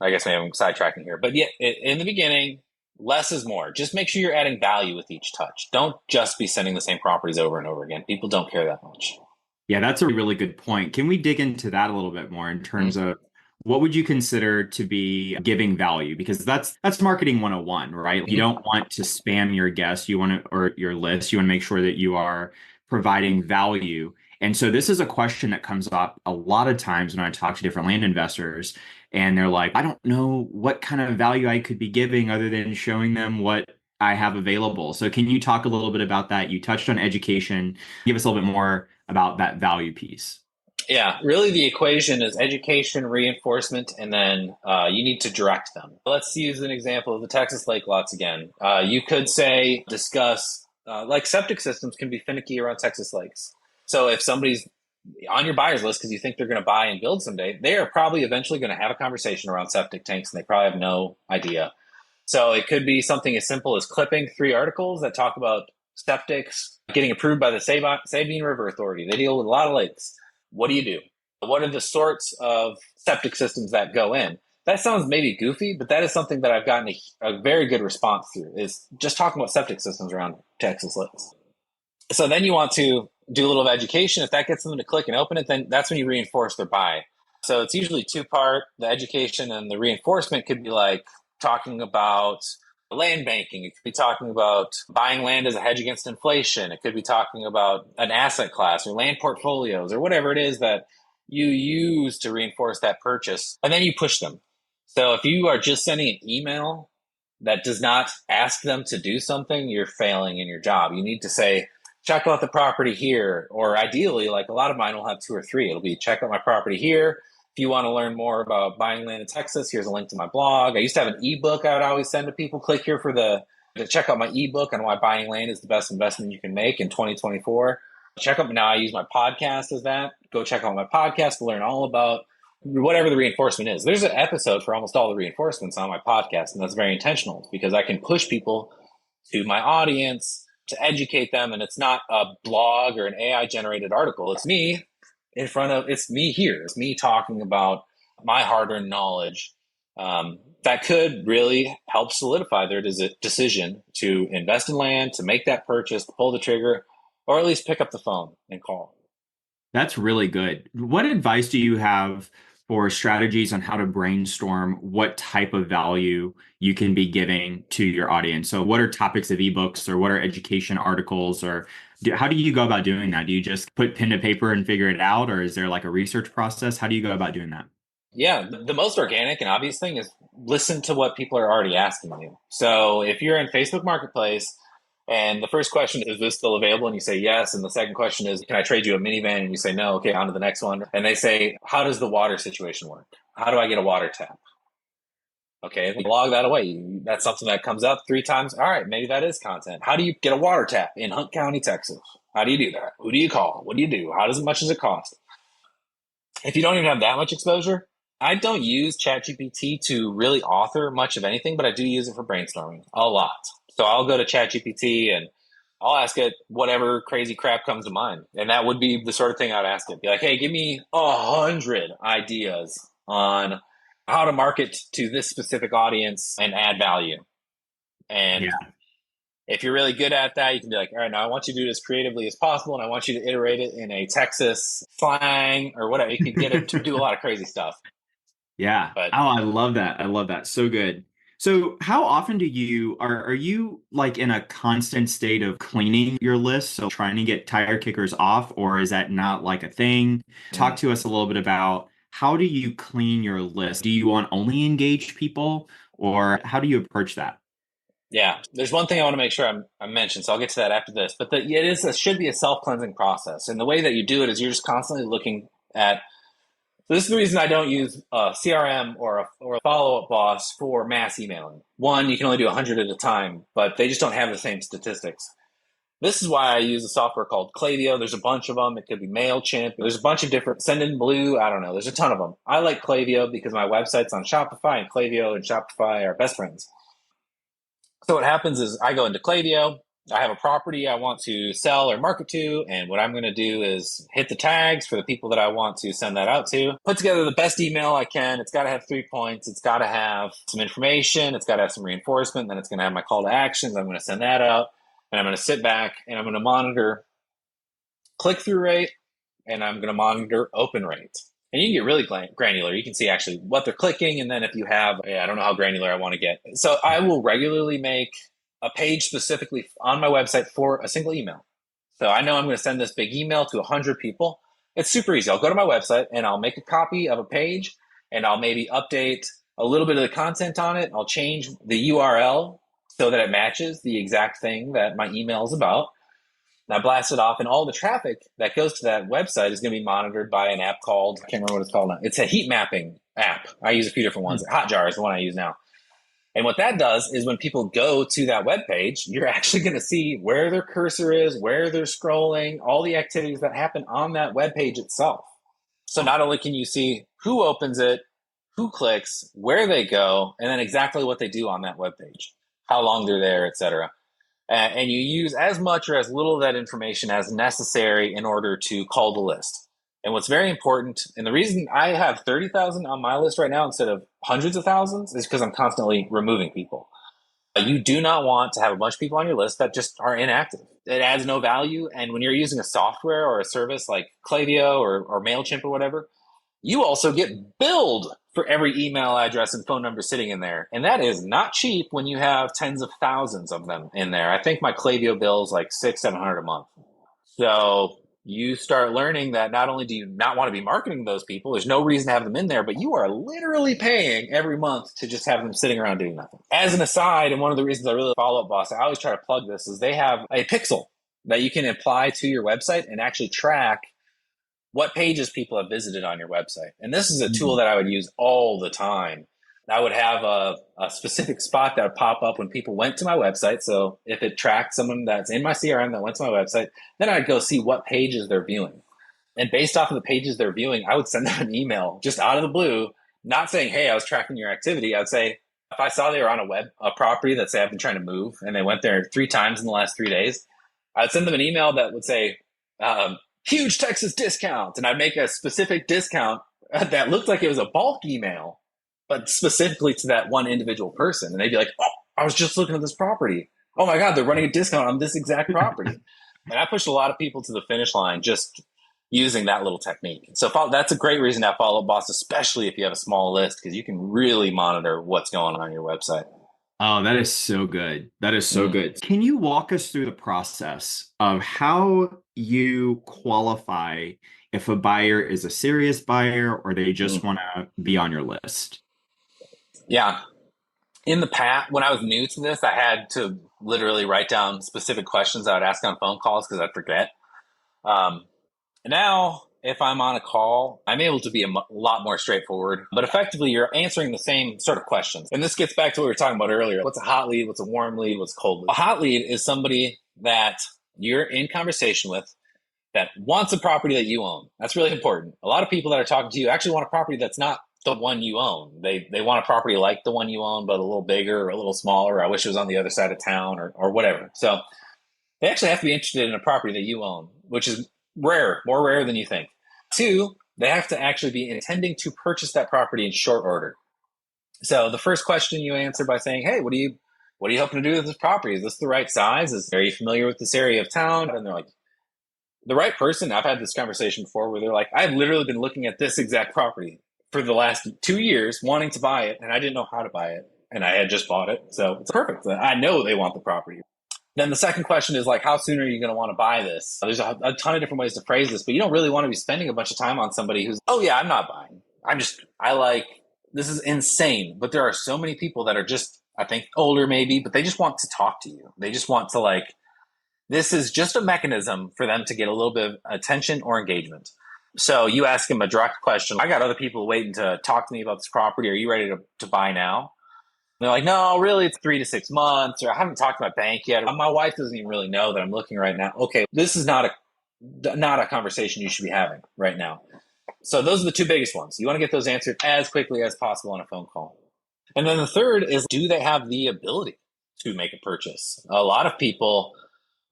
I guess maybe I'm sidetracking here, but yeah, in the beginning, less is more. Just make sure you're adding value with each touch. Don't just be sending the same properties over and over again. People don't care that much. Yeah, that's a really good point. Can we dig into that a little bit more in terms of what would you consider to be giving value? Because that's marketing 101, right? You don't want to spam your guests, or your list. You want to make sure that you are providing value. And so this is a question that comes up a lot of times when I talk to different land investors, and they're like, I don't know what kind of value I could be giving other than showing them what I have available. So can you talk a little bit about that? You touched on education. Give us a little bit more about that value piece. Yeah, really the equation is education, reinforcement, and then you need to direct them. Let's use an example of the Texas lake lots again. You could discuss, like septic systems can be finicky around Texas lakes. So if somebody's on your buyer's list because you think they're going to buy and build someday, they are probably eventually going to have a conversation around septic tanks, and they probably have no idea. So it could be something as simple as clipping 3 articles that talk about septics getting approved by the Sabine River Authority. They deal with a lot of lakes. What do you do? What are the sorts of septic systems that go in? That sounds maybe goofy, but that is something that I've gotten a very good response through, is just talking about septic systems around Texas lakes. So then you want to do a little of education. If that gets them to click and open it, then that's when you reinforce their buy. So it's usually two-part. The education and the reinforcement could be like talking about land banking. It could be talking about buying land as a hedge against inflation. It could be talking about an asset class or land portfolios or whatever it is that you use to reinforce that purchase. And then you push them. So if you are just sending an email that does not ask them to do something, you're failing in your job. You need to say, check out the property here. Or ideally, like a lot of mine will have 2 or 3. It'll be check out my property here. If you want to learn more about buying land in Texas, here's a link to my blog. I used to have an ebook I would always send to people. Click here to check out my ebook on why buying land is the best investment you can make in 2024. Now I use my podcast as that. Go check out my podcast to learn all about whatever the reinforcement is. There's an episode for almost all the reinforcements on my podcast, and that's very intentional because I can push people to my audience to educate them, and it's not a blog or an AI generated article. It's me it's me here. It's me talking about my hard-earned knowledge that could really help solidify their decision to invest in land, to make that purchase, to pull the trigger, or at least pick up the phone and call. That's really good. What advice do you have for strategies on how to brainstorm what type of value you can be giving to your audience? So what are topics of ebooks, or what are education articles, or how do you go about doing that? Do you just put pen to paper and figure it out, or is there like a research process? How do you go about doing that? Yeah, the most organic and obvious thing is listen to what people are already asking you. So if you're in Facebook Marketplace and the first question is this still available? And you say yes. And the second question is, can I trade you a minivan? And you say no. Okay, on to the next one. And they say, how does the water situation work? How do I get a water tap? Okay, log that away. That's something that comes up 3 times. All right, maybe that is content. How do you get a water tap in Hunt County, Texas? How do you do that? Who do you call? What do you do? How much does it cost? If you don't even have that much exposure, I don't use ChatGPT to really author much of anything, but I do use it for brainstorming a lot. So I'll go to ChatGPT and I'll ask it whatever crazy crap comes to mind. And that would be the sort of thing I'd ask it. Be like, hey, give me 100 ideas on how to market to this specific audience and add value. And if you're really good at that, you can be like, all right, now I want you to do it as creatively as possible. And I want you to iterate it in a Texas slang or whatever. You can get it to do a lot of crazy stuff. Yeah. I love that. I love that. So good. So how often are you like in a constant state of cleaning your list? So trying to get tire kickers off, or is that not like a thing? Talk to us a little bit about how do you clean your list? Do you want only engaged people, or how do you approach that? Yeah, there's one thing I want to make sure I mention, so I'll get to that after this. But it should be a self-cleansing process. And the way that you do it is you're just constantly looking at. So this is the reason I don't use a CRM or a follow-up boss for mass emailing. One, you can only do 100 at a time, but they just don't have the same statistics. This is why I use a software called Klaviyo. There's a bunch of them. It could be MailChimp. There's a bunch of different, Sendinblue. I don't know. There's a ton of them. I like Klaviyo because my website's on Shopify, and Klaviyo and Shopify are best friends. So what happens is I go into Klaviyo. I have a property I want to sell or market to, and what I'm going to do is hit the tags for the people that I want to send that out to, put together the best email I can. It's got to have 3 points. It's got to have some information. It's got to have some reinforcement. Then it's going to have my call to actions. I'm going to send that out, and I'm going to sit back, and I'm going to monitor click-through rate, and I'm going to monitor open rate. And you can get really granular. You can see actually what they're clicking, and then if you have, I don't know how granular I want to get. So I will regularly make a page specifically on my website for a single email. So I know I'm going to send this big email to 100 people. It's super easy. I'll go to my website and I'll make a copy of a page, and I'll maybe update a little bit of the content on it. I'll change the URL so that it matches the exact thing that my email is about. And I blast it off, and all the traffic that goes to that website is going to be monitored by an app called, I can't remember what it's called now. It's a heat mapping app. I use a few different ones. Hotjar is the one I use now. And what that does is when people go to that web page, you're actually going to see where their cursor is, where they're scrolling, all the activities that happen on that web page itself. So not only can you see who opens it, who clicks, where they go, and then exactly what they do on that web page, how long they're there, etc. And you use as much or as little of that information as necessary in order to call the list. And what's very important, and the reason I have 30,000 on my list right now instead of hundreds of thousands is because I'm constantly removing people. You do not want to have a bunch of people on your list that just are inactive. It adds no value. And when you're using a software or a service like Klaviyo or MailChimp or whatever, you also get billed for every email address and phone number sitting in there. And that is not cheap when you have tens of thousands of them in there. I think my Klaviyo bill is like $600-700 a month. So you start learning that not only do you not want to be marketing those people, there's no reason to have them in there, but you are literally paying every month to just have them sitting around doing nothing. As an aside, and one of the reasons I really follow up Boss, I always try to plug this, is they have a pixel that you can apply to your website and actually track what pages people have visited on your website. And this is a tool that I would use all the time. I would have a specific spot that would pop up when people went to my website. So if it tracked someone that's in my CRM that went to my website, then I'd go see what pages they're viewing. And based off of the pages they're viewing, I would send them an email just out of the blue, not saying, hey, I was tracking your activity. I'd say, if I saw they were on a property that say I've been trying to move and they went there 3 times in the last 3 days, I'd send them an email that would say, huge Texas discount. And I'd make a specific discount that looked like it was a bulk email, but specifically to that one individual person. And they'd be like, oh, I was just looking at this property. Oh my God, they're running a discount on this exact property. And I pushed a lot of people to the finish line just using that little technique. So that's a great reason to have Follow Up Boss, especially if you have a small list, because you can really monitor what's going on your website. Oh, that is so good. That is so good. Can you walk us through the process of how you qualify if a buyer is a serious buyer or they just want to be on your list? Yeah. In the past, when I was new to this, I had to literally write down specific questions I would ask on phone calls because I'd forget. Now, if I'm on a call, I'm able to be a lot more straightforward, but effectively you're answering the same sort of questions. And this gets back to what we were talking about earlier. What's a hot lead? What's a warm lead? What's a cold lead? A hot lead is somebody that you're in conversation with that wants a property that you own. That's really important. A lot of people that are talking to you actually want a property that's not the one you own. They want a property like the one you own, but a little bigger or a little smaller. I wish it was on the other side of town or whatever. So they actually have to be interested in a property that you own, which is rare, more rare than you think. 2, they have to actually be intending to purchase that property in short order. So the first question you answer by saying, hey, what are you hoping to do with this property? Is this the right size? Are you familiar with this area of town? And they're like, the right person. I've had this conversation before where they're like, I've literally been looking at this exact property for the last 2 years, wanting to buy it, and I didn't know how to buy it. And I had just bought it. So it's perfect. I know they want the property. Then the second question is like, how soon are you going to want to buy this? There's a ton of different ways to phrase this, but you don't really want to be spending a bunch of time on somebody who's, oh yeah, I'm not buying. This is insane. But there are so many people that are just, I think older maybe, but they just want to talk to you. They just want to this is just a mechanism for them to get a little bit of attention or engagement. So you ask them a direct question. I got other people waiting to talk to me about this property. Are you ready to buy now? And they're like, no, really, it's 3 to 6 months, or I haven't talked to my bank yet. My wife doesn't even really know that I'm looking right now. Okay, this is not a conversation you should be having right now. So those are the 2 biggest ones. You want to get those answered as quickly as possible on a phone call. And then the third is, do they have the ability to make a purchase? A lot of people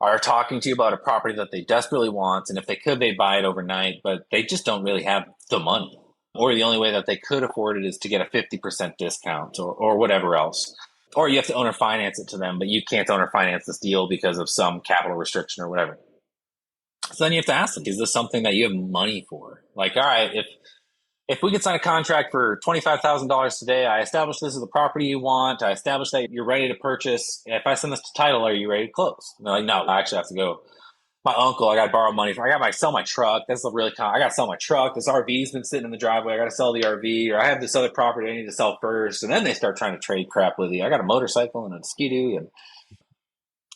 are talking to you about a property that they desperately want, and if they could, they'd buy it overnight, but they just don't really have the money. Or the only way that they could afford it is to get a 50% discount or whatever else. Or you have to owner finance it to them, but you can't owner finance this deal because of some capital restriction or whatever. So then you have to ask them, is this something that you have money for? Like, all right, if we could sign a contract for $25,000 today, I establish this is the property you want, I establish that you're ready to purchase. If I send this to title, are you ready to close? And they're like, no, I actually have to go. My uncle, I got to borrow money from. I got to sell my truck. That's I got to sell my truck. This RV's been sitting in the driveway. I got to sell the RV, or I have this other property I need to sell first. And then they start trying to trade crap with you. I got a motorcycle and a skidoo, and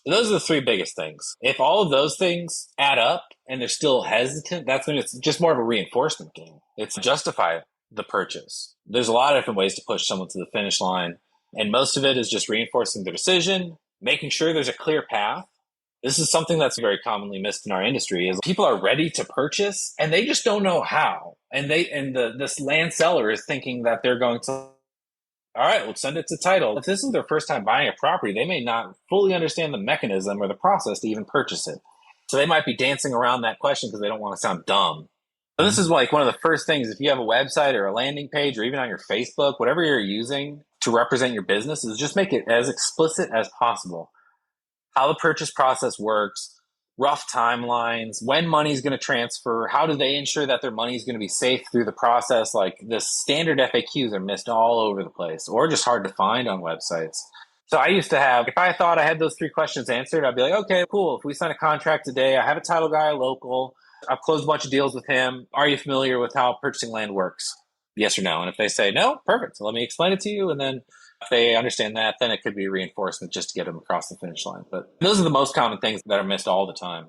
those are the 3 biggest things. If all of those things add up and they're still hesitant, that's when it's just more of a reinforcement game. It's justify the purchase. There's a lot of different ways to push someone to the finish line, and most of it is just reinforcing their decision, making sure there's a clear path. This is something that's very commonly missed in our industry is people are ready to purchase and they just don't know how. And this land seller is thinking that they're going to, all right, let's send it to title. If this is their first time buying a property, they may not fully understand the mechanism or the process to even purchase it. So they might be dancing around that question because they don't want to sound dumb. So this is like one of the first things, if you have a website or a landing page or even on your Facebook, whatever you're using to represent your business, is just make it as explicit as possible. How the purchase process works, rough timelines, when money's going to transfer, how do they ensure that their money is going to be safe through the process. Like the standard FAQs are missed all over the place or just hard to find on websites. So I used to have, if I thought I had those 3 questions answered, I'd be like, okay, cool. If we sign a contract today, I have a title guy local. I've closed a bunch of deals with him. Are you familiar with how purchasing land works? Yes or no? And if they say no, perfect. So let me explain it to you. And then if they understand that, then it could be reinforcement just to get them across the finish line. But those are the most common things that are missed all the time.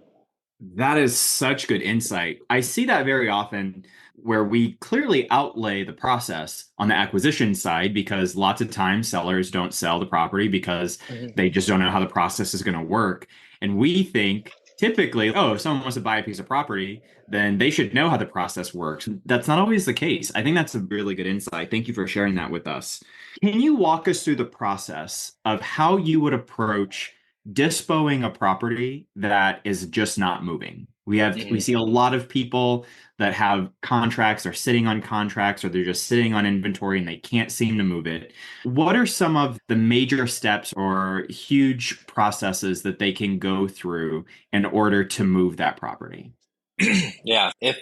That is such good insight. I see that very often where we clearly outlay the process on the acquisition side because lots of times sellers don't sell the property because they just don't know how the process is going to work. And we think typically, oh, if someone wants to buy a piece of property, then they should know how the process works. That's not always the case. I think that's a really good insight. Thank you for sharing that with us. Can you walk us through the process of how you would approach dispoing a property that is just not moving? We see a lot of people that have contracts or sitting on contracts or they're just sitting on inventory and they can't seem to move it. What are some of the major steps or huge processes that they can go through in order to move that property? Yeah. If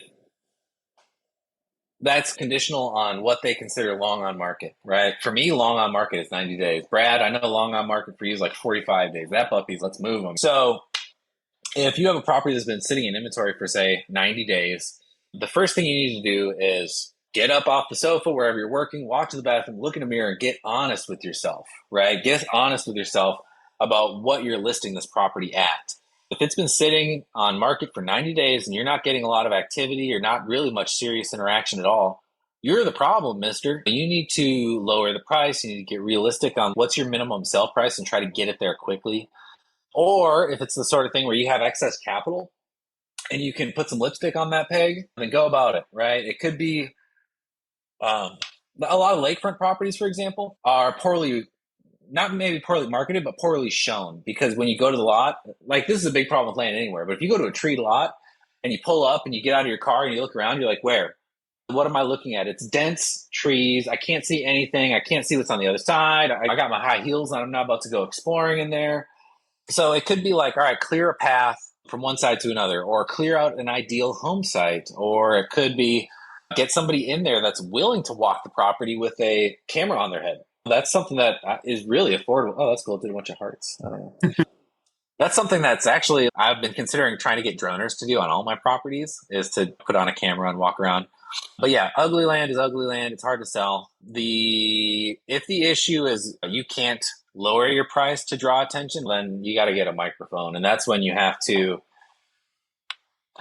that's conditional on what they consider long on market, right? For me, long on market is 90 days. Brad, I know long on market for you is like 45 days. That puppies, let's move them. So if you have a property that's been sitting in inventory for, say, 90 days, the first thing you need to do is get up off the sofa, wherever you're working, walk to the bathroom, look in a mirror, and get honest with yourself, right? Get honest with yourself about what you're listing this property at. If it's been sitting on market for 90 days and you're not getting a lot of activity or not really much serious interaction at all, you're the problem, mister. You need to lower the price. You need to get realistic on what's your minimum sell price and try to get it there quickly. Or if it's the sort of thing where you have excess capital and you can put some lipstick on that peg, then go about it, right? It could be a lot of lakefront properties, for example, are not maybe poorly marketed, but poorly shown. Because when you go to the lot, like this is a big problem with land anywhere, but if you go to a tree lot and you pull up and you get out of your car and you look around, you're like, where? What am I looking at? It's dense trees. I can't see anything. I can't see what's on the other side. I got my high heels on. I'm not about to go exploring in there. So it could be like, all right, clear a path from one side to another, or clear out an ideal home site, or it could be get somebody in there that's willing to walk the property with a camera on their head. That's something that is really affordable. Oh, that's cool. It did a bunch of hearts. I don't know. That's something that's actually, I've been considering trying to get droners to do on all my properties, is to put on a camera and walk around. But yeah, ugly land is ugly land. It's hard to sell. If the issue is you can't lower your price to draw attention, then you got to get a microphone. And that's when you have to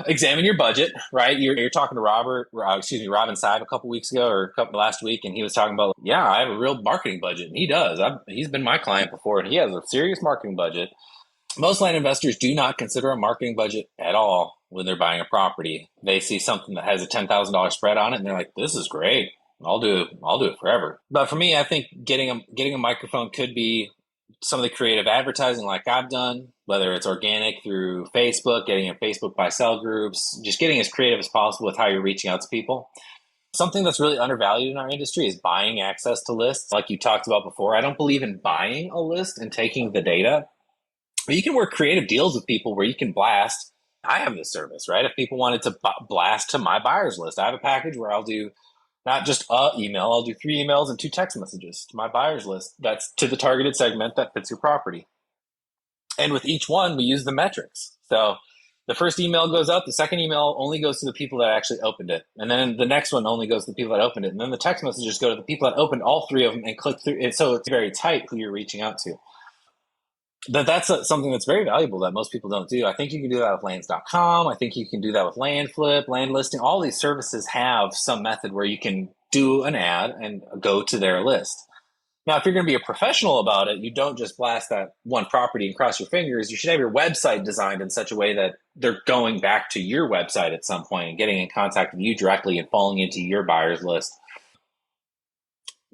examine your budget, right? You're talking to Robin Seib a couple weeks ago or last week, and he was talking about, yeah, I have a real marketing budget. And he does. He's been my client before, and he has a serious marketing budget. Most land investors do not consider a marketing budget at all when they're buying a property. They see something that has a $10,000 spread on it, and they're like, this is great. I'll do it forever. But for me, I think getting a microphone could be some of the creative advertising like I've done, whether it's organic through Facebook, getting in Facebook buy sell groups, just getting as creative as possible with how you're reaching out to people. Something that's really undervalued in our industry is buying access to lists. Like you talked about before, I don't believe in buying a list and taking the data. But you can work creative deals with people where you can blast. I have this service, right? If people wanted to blast to my buyers list, I have a package where I'll do not just a email, I'll do 3 emails and 2 text messages to my buyers list. That's to the targeted segment that fits your property. And with each one, we use the metrics. So the first email goes out, the second email only goes to the people that actually opened it. And then the next one only goes to the people that opened it. And then the text messages go to the people that opened all 3 of them and click through. And so it's very tight who you're reaching out to. That's something that's very valuable that most people don't do. I think you can do that with lands.com. I think you can do that with land flip, land listing. All these services have some method where you can do an ad and go to their list. Now, if you're going to be a professional about it, you don't just blast that one property and cross your fingers. You should have your website designed in such a way that they're going back to your website at some point and getting in contact with you directly and falling into your buyer's list.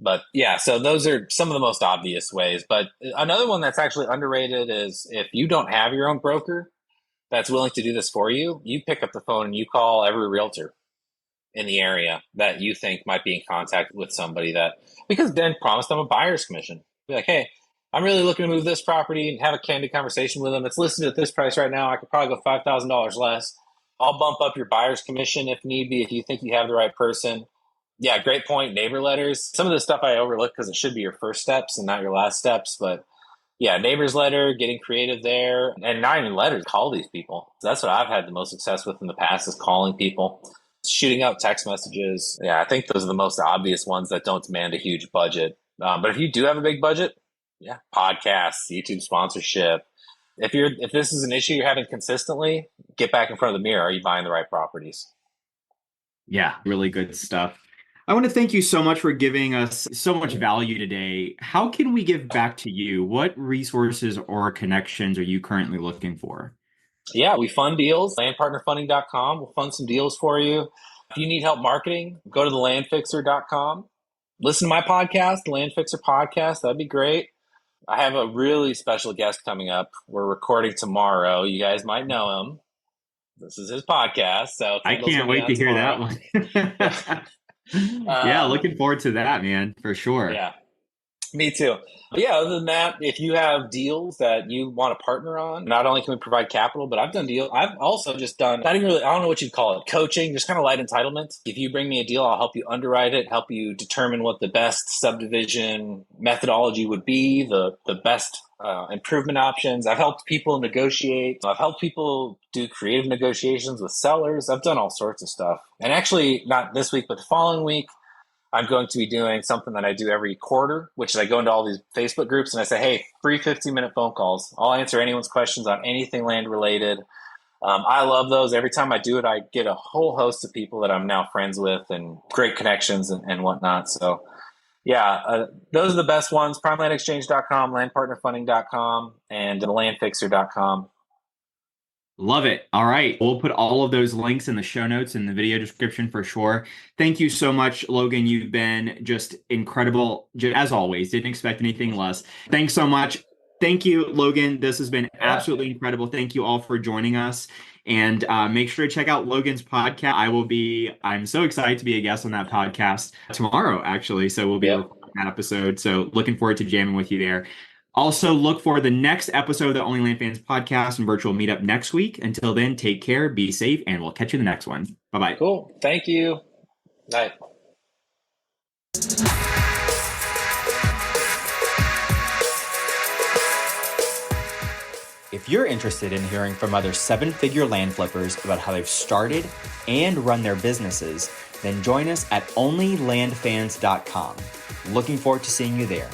But yeah, so those are some of the most obvious ways. But another one that's actually underrated is if you don't have your own broker that's willing to do this for you, you pick up the phone and you call every realtor. in the area that you think might be in contact with somebody that, because then promise them a buyer's commission. Be like, hey, I'm really looking to move this property, and have a candid conversation with them. It's listed at this price right now. I could probably go $5,000 less. I'll bump up your buyer's commission if need be, if you think you have the right person. Yeah, great point. Neighbor letters. Some of this stuff I overlook because it should be your first steps and not your last steps. But yeah, neighbor's letter, getting creative there, and not even letters, call these people. So that's what I've had the most success with in the past, is calling people, shooting out text messages. Yeah, I think those are the most obvious ones that don't demand a huge budget. But if you do have a big budget, yeah, podcasts, YouTube sponsorship. If this is an issue you're having consistently, get back in front of the mirror. Are you buying the right properties? Yeah, really good stuff. I want to thank you so much for giving us so much value today. How can we give back to you? What resources or connections are you currently looking for? Yeah, we fund deals. Landpartnerfunding.com. We'll fund some deals for you. If you need help marketing, go to the landfixer.com. Listen to my podcast, the Landfixer Podcast. That'd be great. I have a really special guest coming up. We're recording tomorrow. You guys might know him. This is his podcast. So I can't wait to hear that one. Yeah, looking forward to that, man, for sure. Yeah, me too. But yeah, other than that, if you have deals that you want to partner on, not only can we provide capital, but I've done deals. I've also just done, not even really, I don't know what you'd call it, coaching, just kind of light entitlement. If you bring me a deal, I'll help you underwrite it, help you determine what the best subdivision methodology would be, the best improvement options. I've helped people negotiate. I've helped people do creative negotiations with sellers. I've done all sorts of stuff. And actually, not this week, but the following week, I'm going to be doing something that I do every quarter, which is I go into all these Facebook groups and I say, hey, free 15-minute phone calls. I'll answer anyone's questions on anything land related. I love those. Every time I do it, I get a whole host of people that I'm now friends with and great connections and whatnot. So yeah, those are the best ones. PrimeLandExchange.com, LandPartnerFunding.com, and TheLandFixer.com. Love it. All right. We'll put all of those links in the show notes in the video description for sure. Thank you so much, Logan. You've been just incredible, as always. Didn't expect anything less. Thanks so much. Thank you, Logan. This has been absolutely incredible. Thank you all for joining us. And make sure to check out Logan's podcast. I'm so excited to be a guest on that podcast tomorrow, actually. So we'll be recording that episode. So looking forward to jamming with you there. Also, look for the next episode of the Only Land Fans podcast and virtual meetup next week. Until then, take care, be safe, and we'll catch you in the next one. Bye-bye. Cool. Thank you. Bye. If you're interested in hearing from other seven-figure land flippers about how they've started and run their businesses, then join us at onlylandfans.com. Looking forward to seeing you there.